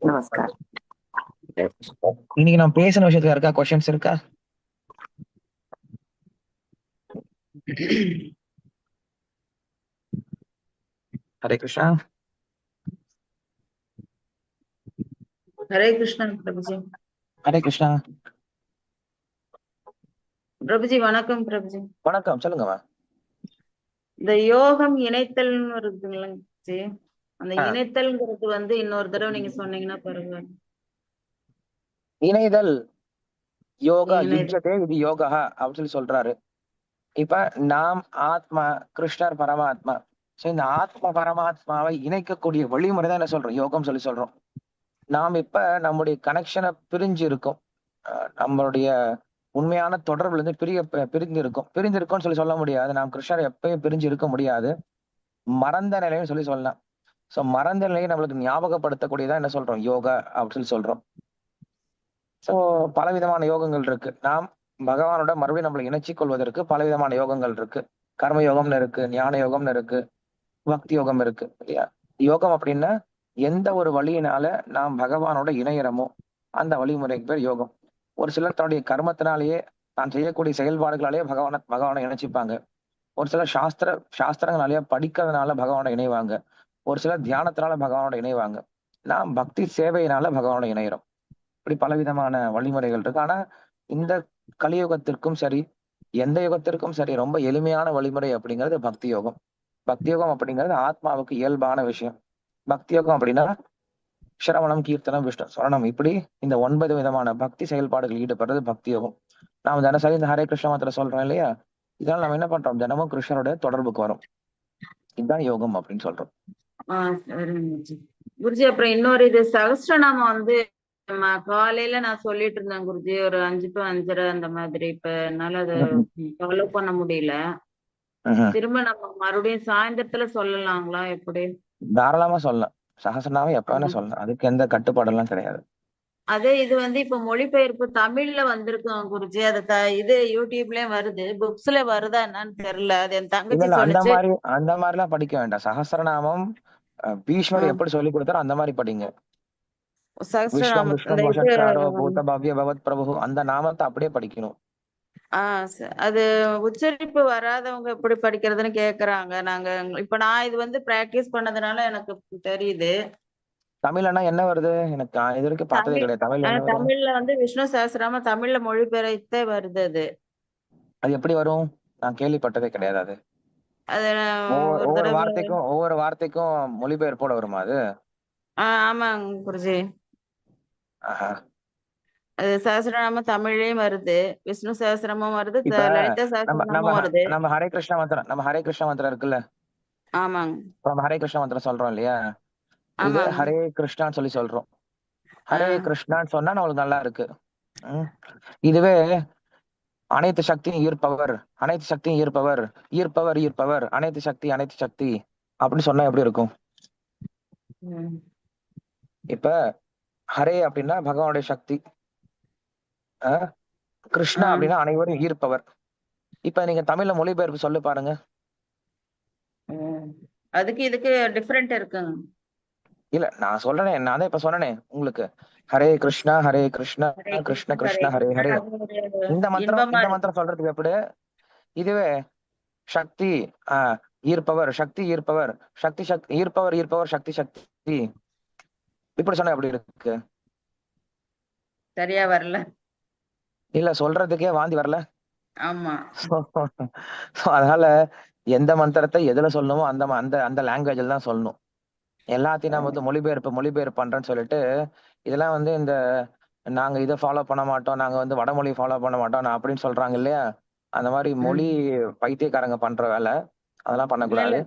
நமஸ்காரம். இன்னைக்கு நான் பேசின விஷயத்துல இருக்கா கொஸ்டின்ஸ் இருக்கா? ஹரே கிருஷ்ணா. ஹரே கிருஷ்ணா பிரபுஜி. ஹரே கிருஷ்ணா. பிரபுஜி வணக்கம். பிரபுஜி வணக்கம், சொல்லுங்கம்மா. இந்த யோகம் இணைத்தல்னு வருதுங்களா ஜி, அந்த இணைத்தல்ங்கிறது வந்து இன்னொரு தடவை நீங்க சொன்னீங்கன்னா பரவாயில்ல. இணைதல் யோகா யுஜ்யதே இது யோகா அப்படின்னு சொல்லி சொல்றாரு. இப்ப நாம் ஆத்மா, கிருஷ்ணர் பரமாத்மா. சோ இந்த ஆத்மா பரமாத்மாவை இணைக்கக்கூடிய வழிமுறை தான் என்ன சொல்றோம், யோகம் சொல்லி சொல்றோம். நாம் இப்ப நம்முடைய கனெக்ஷனை பிரிஞ்சு இருக்கோம், நம்மளுடைய உண்மையான தொடர்புல இருந்து பிரிந்திருக்கோம்னு சொல்லி சொல்ல முடியாது. நாம் கிருஷ்ணர் எப்பயும் பிரிஞ்சு இருக்க முடியாது. மறந்த நிலைன்னு சொல்லி சொல்லலாம். சோ மறந்த நிலையை நம்மளுக்கு ஞாபகப்படுத்தக்கூடியதான் என்ன சொல்றோம், யோகா அப்படின்னு சொல்லி சொல்றோம். சோ பலவிதமான யோகங்கள் இருக்கு. நாம் பகவானோட மறுபடியும் நம்மளை இணைச்சிக் கொள்வதற்கு பலவிதமான யோகங்கள் இருக்கு. கர்ம யோகம்னு இருக்கு, ஞான யோகம்னு இருக்கு, பக்தி யோகம் இருக்கு இல்லையா. யோகம் அப்படின்னா எந்த ஒரு வழியினால நாம் பகவானோட இணையறமோ அந்த வழிமுறைக்கு பேர் யோகம். ஒரு சிலர் தன்னுடைய கர்மத்தினாலேயே, தான் செய்யக்கூடிய செயல்பாடுகளாலேயே பகவானை இணைச்சிப்பாங்க. ஒரு சிலர் சாஸ்திரங்களாலேயே படிக்கிறதுனால பகவானோட இணைவாங்க. ஒரு சிலர் தியானத்தினால பகவானோட இணைவாங்க. நாம் பக்தி சேவையினால பகவானோட இணைகிறோம். இப்படி பலவிதமான வழிமுறைகள் இருக்கு. ஆனா இந்த கலியுகத்திற்கும் சரி, எந்த யுகத்திற்கும் சரி, ரொம்ப எளிமையான வழிமுறை அப்படிங்கிறது பக்தி யோகம். பக்தி யோகம் அப்படிங்கிறது ஆத்மாவுக்கு இயல்பான விஷயம். பக்தி யோகம் அப்படின்னா சிரவணம், கீர்த்தனம், விஷ்ணு ஸ்மரணம், இப்படி இந்த 9 விதமான பக்தி செயல்பாடுகள் ஈடுபடுறது பக்தி யோகம். நாம தினசரி இந்த ஹரே கிருஷ்ண மந்திரம் சொல்றோம் இல்லையா, இதனால நம்ம என்ன பண்றோம், தினமும் கிருஷ்ணரோட தொடர்புக்கு வரும். இதுதான் யோகம் அப்படின்னு சொல்றோம். சரிங்க குருஜி. அப்புறம் இன்னொரு இது சகஸ்ரநாமம் வந்து காலையில நான் சொல்லிட்டு இருந்தேன் குருஜி, ஒரு 5 to 5:30 அந்த மாதிரி. இப்ப என்னால அதை ஃபாலோ பண்ண முடியல. திரும்ப நம்ம மறுபடியும் சாயந்தரத்துல சொல்லலாங்களா, எப்படி? தாராளமா சொல்லலாம், சகஸ்ரநாமம் எப்ப வேணா சொல்லலாம், அதுக்கு எந்த கட்டுப்பாடெல்லாம் கிடையாது. அதே இது வந்து இப்ப மொழிபெயர்ப்பு தமிழ்ல வந்திருக்கும் குருஜி, அது இது யூடியூப்லயும் வருது, புக்ஸ்ல வருதா என்னன்னு தெரியல. அது என் தங்கச்சி சொல்லுச்சு. அந்த மாதிரி எல்லாம் படிக்க வேண்டாம். சகஸ்ரநாமம் பீஷ்மர் எப்படி சொல்லி கொடுத்தாரோ அந்த மாதிரி படிங்க. விஸ்வம் விஷ்ணு வஷட்காரோ பூத பவ்ய பவத் பிரபு, அந்த நாமத்தை அப்படியே படிக்கணும். அது உச்சரிப்பு வராதவங்க எப்படி படிக்கிறதுன்னு கேக்குறாங்க. இப்ப நான் இது வந்து பிராக்டிஸ் பண்ணதுனால எனக்கு தெரியுது. தமிழ்னா என்ன வருது, எனக்கு இது வரைக்கும் பார்த்ததே கிடையாது. தமிழ்ல வந்து விஷ்ணு சஹஸ்ரநாமம் தமிழ்ல மொழிபெயர்த்தே வருது. அது எப்படி வரும், நான் கேள்விப்பட்டதே கிடையாது. அது ஒவ்வொரு வார்த்தைக்கும் மொழிபெயர்ப்போட வருமா அது? ஆமாங்க குருஜி. அது சஹஸ்ரநாமம் தமிழ்லயும் வருது, விஷ்ணு சஹஸ்ரமும் வருது, லலிதா சஹஸ்ரநாமம் வருது. நம்ம ஹரே கிருஷ்ண மந்திரம் இருக்குல்ல, ஆமாங்க, நம்ம ஹரே கிருஷ்ண மந்திரம் சொல்றோம் இல்லையா, இது ஹரே கிருஷ்ணான்னு சொல்லி சொல்றோம். ஹரே கிருஷ்ணான்னு சொன்னா நம்மளுக்கு நல்லா இருக்கு. இதுவே அனைத்து சக்தியும் ஈர்ப்பவர், அனைத்து சக்தியும் ஈர்ப்பவர், ஈர்ப்பவர் ஈர்ப்பவர், அனைத்து சக்தி அனைத்து சக்தி அப்படின்னு சொன்னா எப்படி இருக்கும்? இப்ப ஹரே அப்படின்னா பகவானுடைய சக்தி, அஹ் கிருஷ்ணா ஆ. அப்படின்னா அனைவரும் ஈர்ப்பவர். இப்ப நீங்க தமிழ்ல மொழிபெயர்ப்பு சொல்லு பாருங்க. அதுக்கு இதுக்கு டிஃபரெண்ட் இருக்குங்க. இல்ல நான் சொல்றேனே, நான் தான் இப்ப சொன்னேனே உங்களுக்கு, ஹரே கிருஷ்ணா கிருஷ்ண ஹரே கிருஷ்ண கிருஷ்ணா ஹரே ஹரே. அது ஒரு இந்த மந்திரம் இன்பமா இந்த இருக்கு. மந்திரம் சொல்றதுக்கு எப்படி? இதுவே சக்தி ஈர்ப்பவர், சக்தி ஈர்ப்பவர், சக்தி சக்தி ஈர்ப்பவர் ஈர்ப்பவர் சக்தி சக்தி, இப்படி சொன்னா எப்படி இருக்கு? சரியா வரல. இல்ல சொல்றதுக்கே வாந்தி வரல. ஆமா. So, அதனால எந்த மந்திரத்தை எதுல சொல்லணுமோ அந்த அந்த அந்த லாங்குவேஜ்ல தான் சொல்லணும். எல்லாத்தையும் நம்ம வந்து மொழிபெயர்ப்பு பண்றேன்னு சொல்லிட்டு இதெல்லாம் வந்து இந்த நாங்க இதை ஃபாலோ பண்ண மாட்டோம், நாங்க வந்து வடமொழி ஃபாலோ பண்ண மாட்டோம் நான் அப்படின்னு சொல்றாங்க இல்லையா, அந்த மாதிரி மொழி பைத்தியக்காரங்க பண்ற வேலை, அதெல்லாம் இல்ல பண்ணக்கூடாது.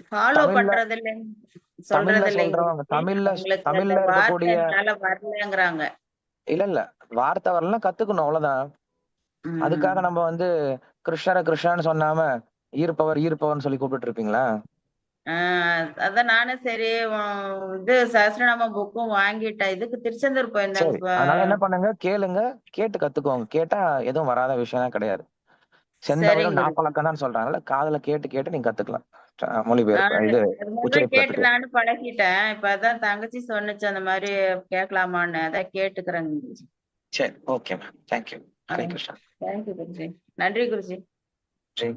ஃபாலோ தமிழ்ல பண்றது இல்லைங்க, தமிழ்ல சொல்றது இல்லைங்க. சொல்றவங்க, தமிழ்ல அவங்களுக்கு அந்த தமிழ்ல வார்த்தை இருக்கக்கூடிய என்னால வரலங்கிறாங்க. இல்ல வார்த்தை வரலாம், கத்துக்கணும், அவ்வளவுதான். அதுக்காக நம்ம வந்து கிருஷ்ணன்னு சொன்னாம ஈர்ப்பவர்னு சொல்லி கூப்பிட்டு இருப்பீங்களா? அதான் நானும் சரி இது சஹஸ்ரநாம புக்கும் வாங்கிட்டேன். இதுக்கு திருச்செந்தூர் சரி, போயிருந்தாங்க. அதனால என்ன பண்ணுங்க, கேளுங்க, கேட்டு கத்துக்கோங்க. கேட்டா எதுவும் வராத விஷயம் கிடையாது. செந்தமிழும் சரிங்க குருஜி. நாப்பழக்கம் தான் சொல்றாங்கல்ல, காதுல கேட்டு நீங்க கத்துக்கலாம். மொழிபெயர்ப்பு இது அது முதல்ல உச்சரிப்பு கேட்டு கத்துக்கலாம். நானும் பழகிட்டேன். இப்ப அதான் தங்கச்சி சொன்னுச்சு அந்த மாதிரி கேட்கலாமான்னு, அதான் கேட்டுக்கிறேங்க குருஜி. சரி, okay ma'am, thank you. Hare Krishna. Thank you Guruji. நன்றி Guruji. Ji.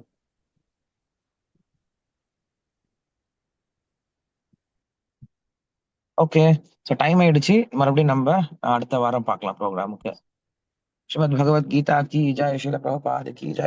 Okay, so time ஆயிடுச்சு. மறுபடியும் நம்ம அடுத்த வாரம் பார்க்கலாம் ப்ரோக்ராமுக்கு. ஸ்ரீமத் பகவத் கீதா கி ஜெய், ஸ்ரீல பிரபுபாத கி ஜெய்.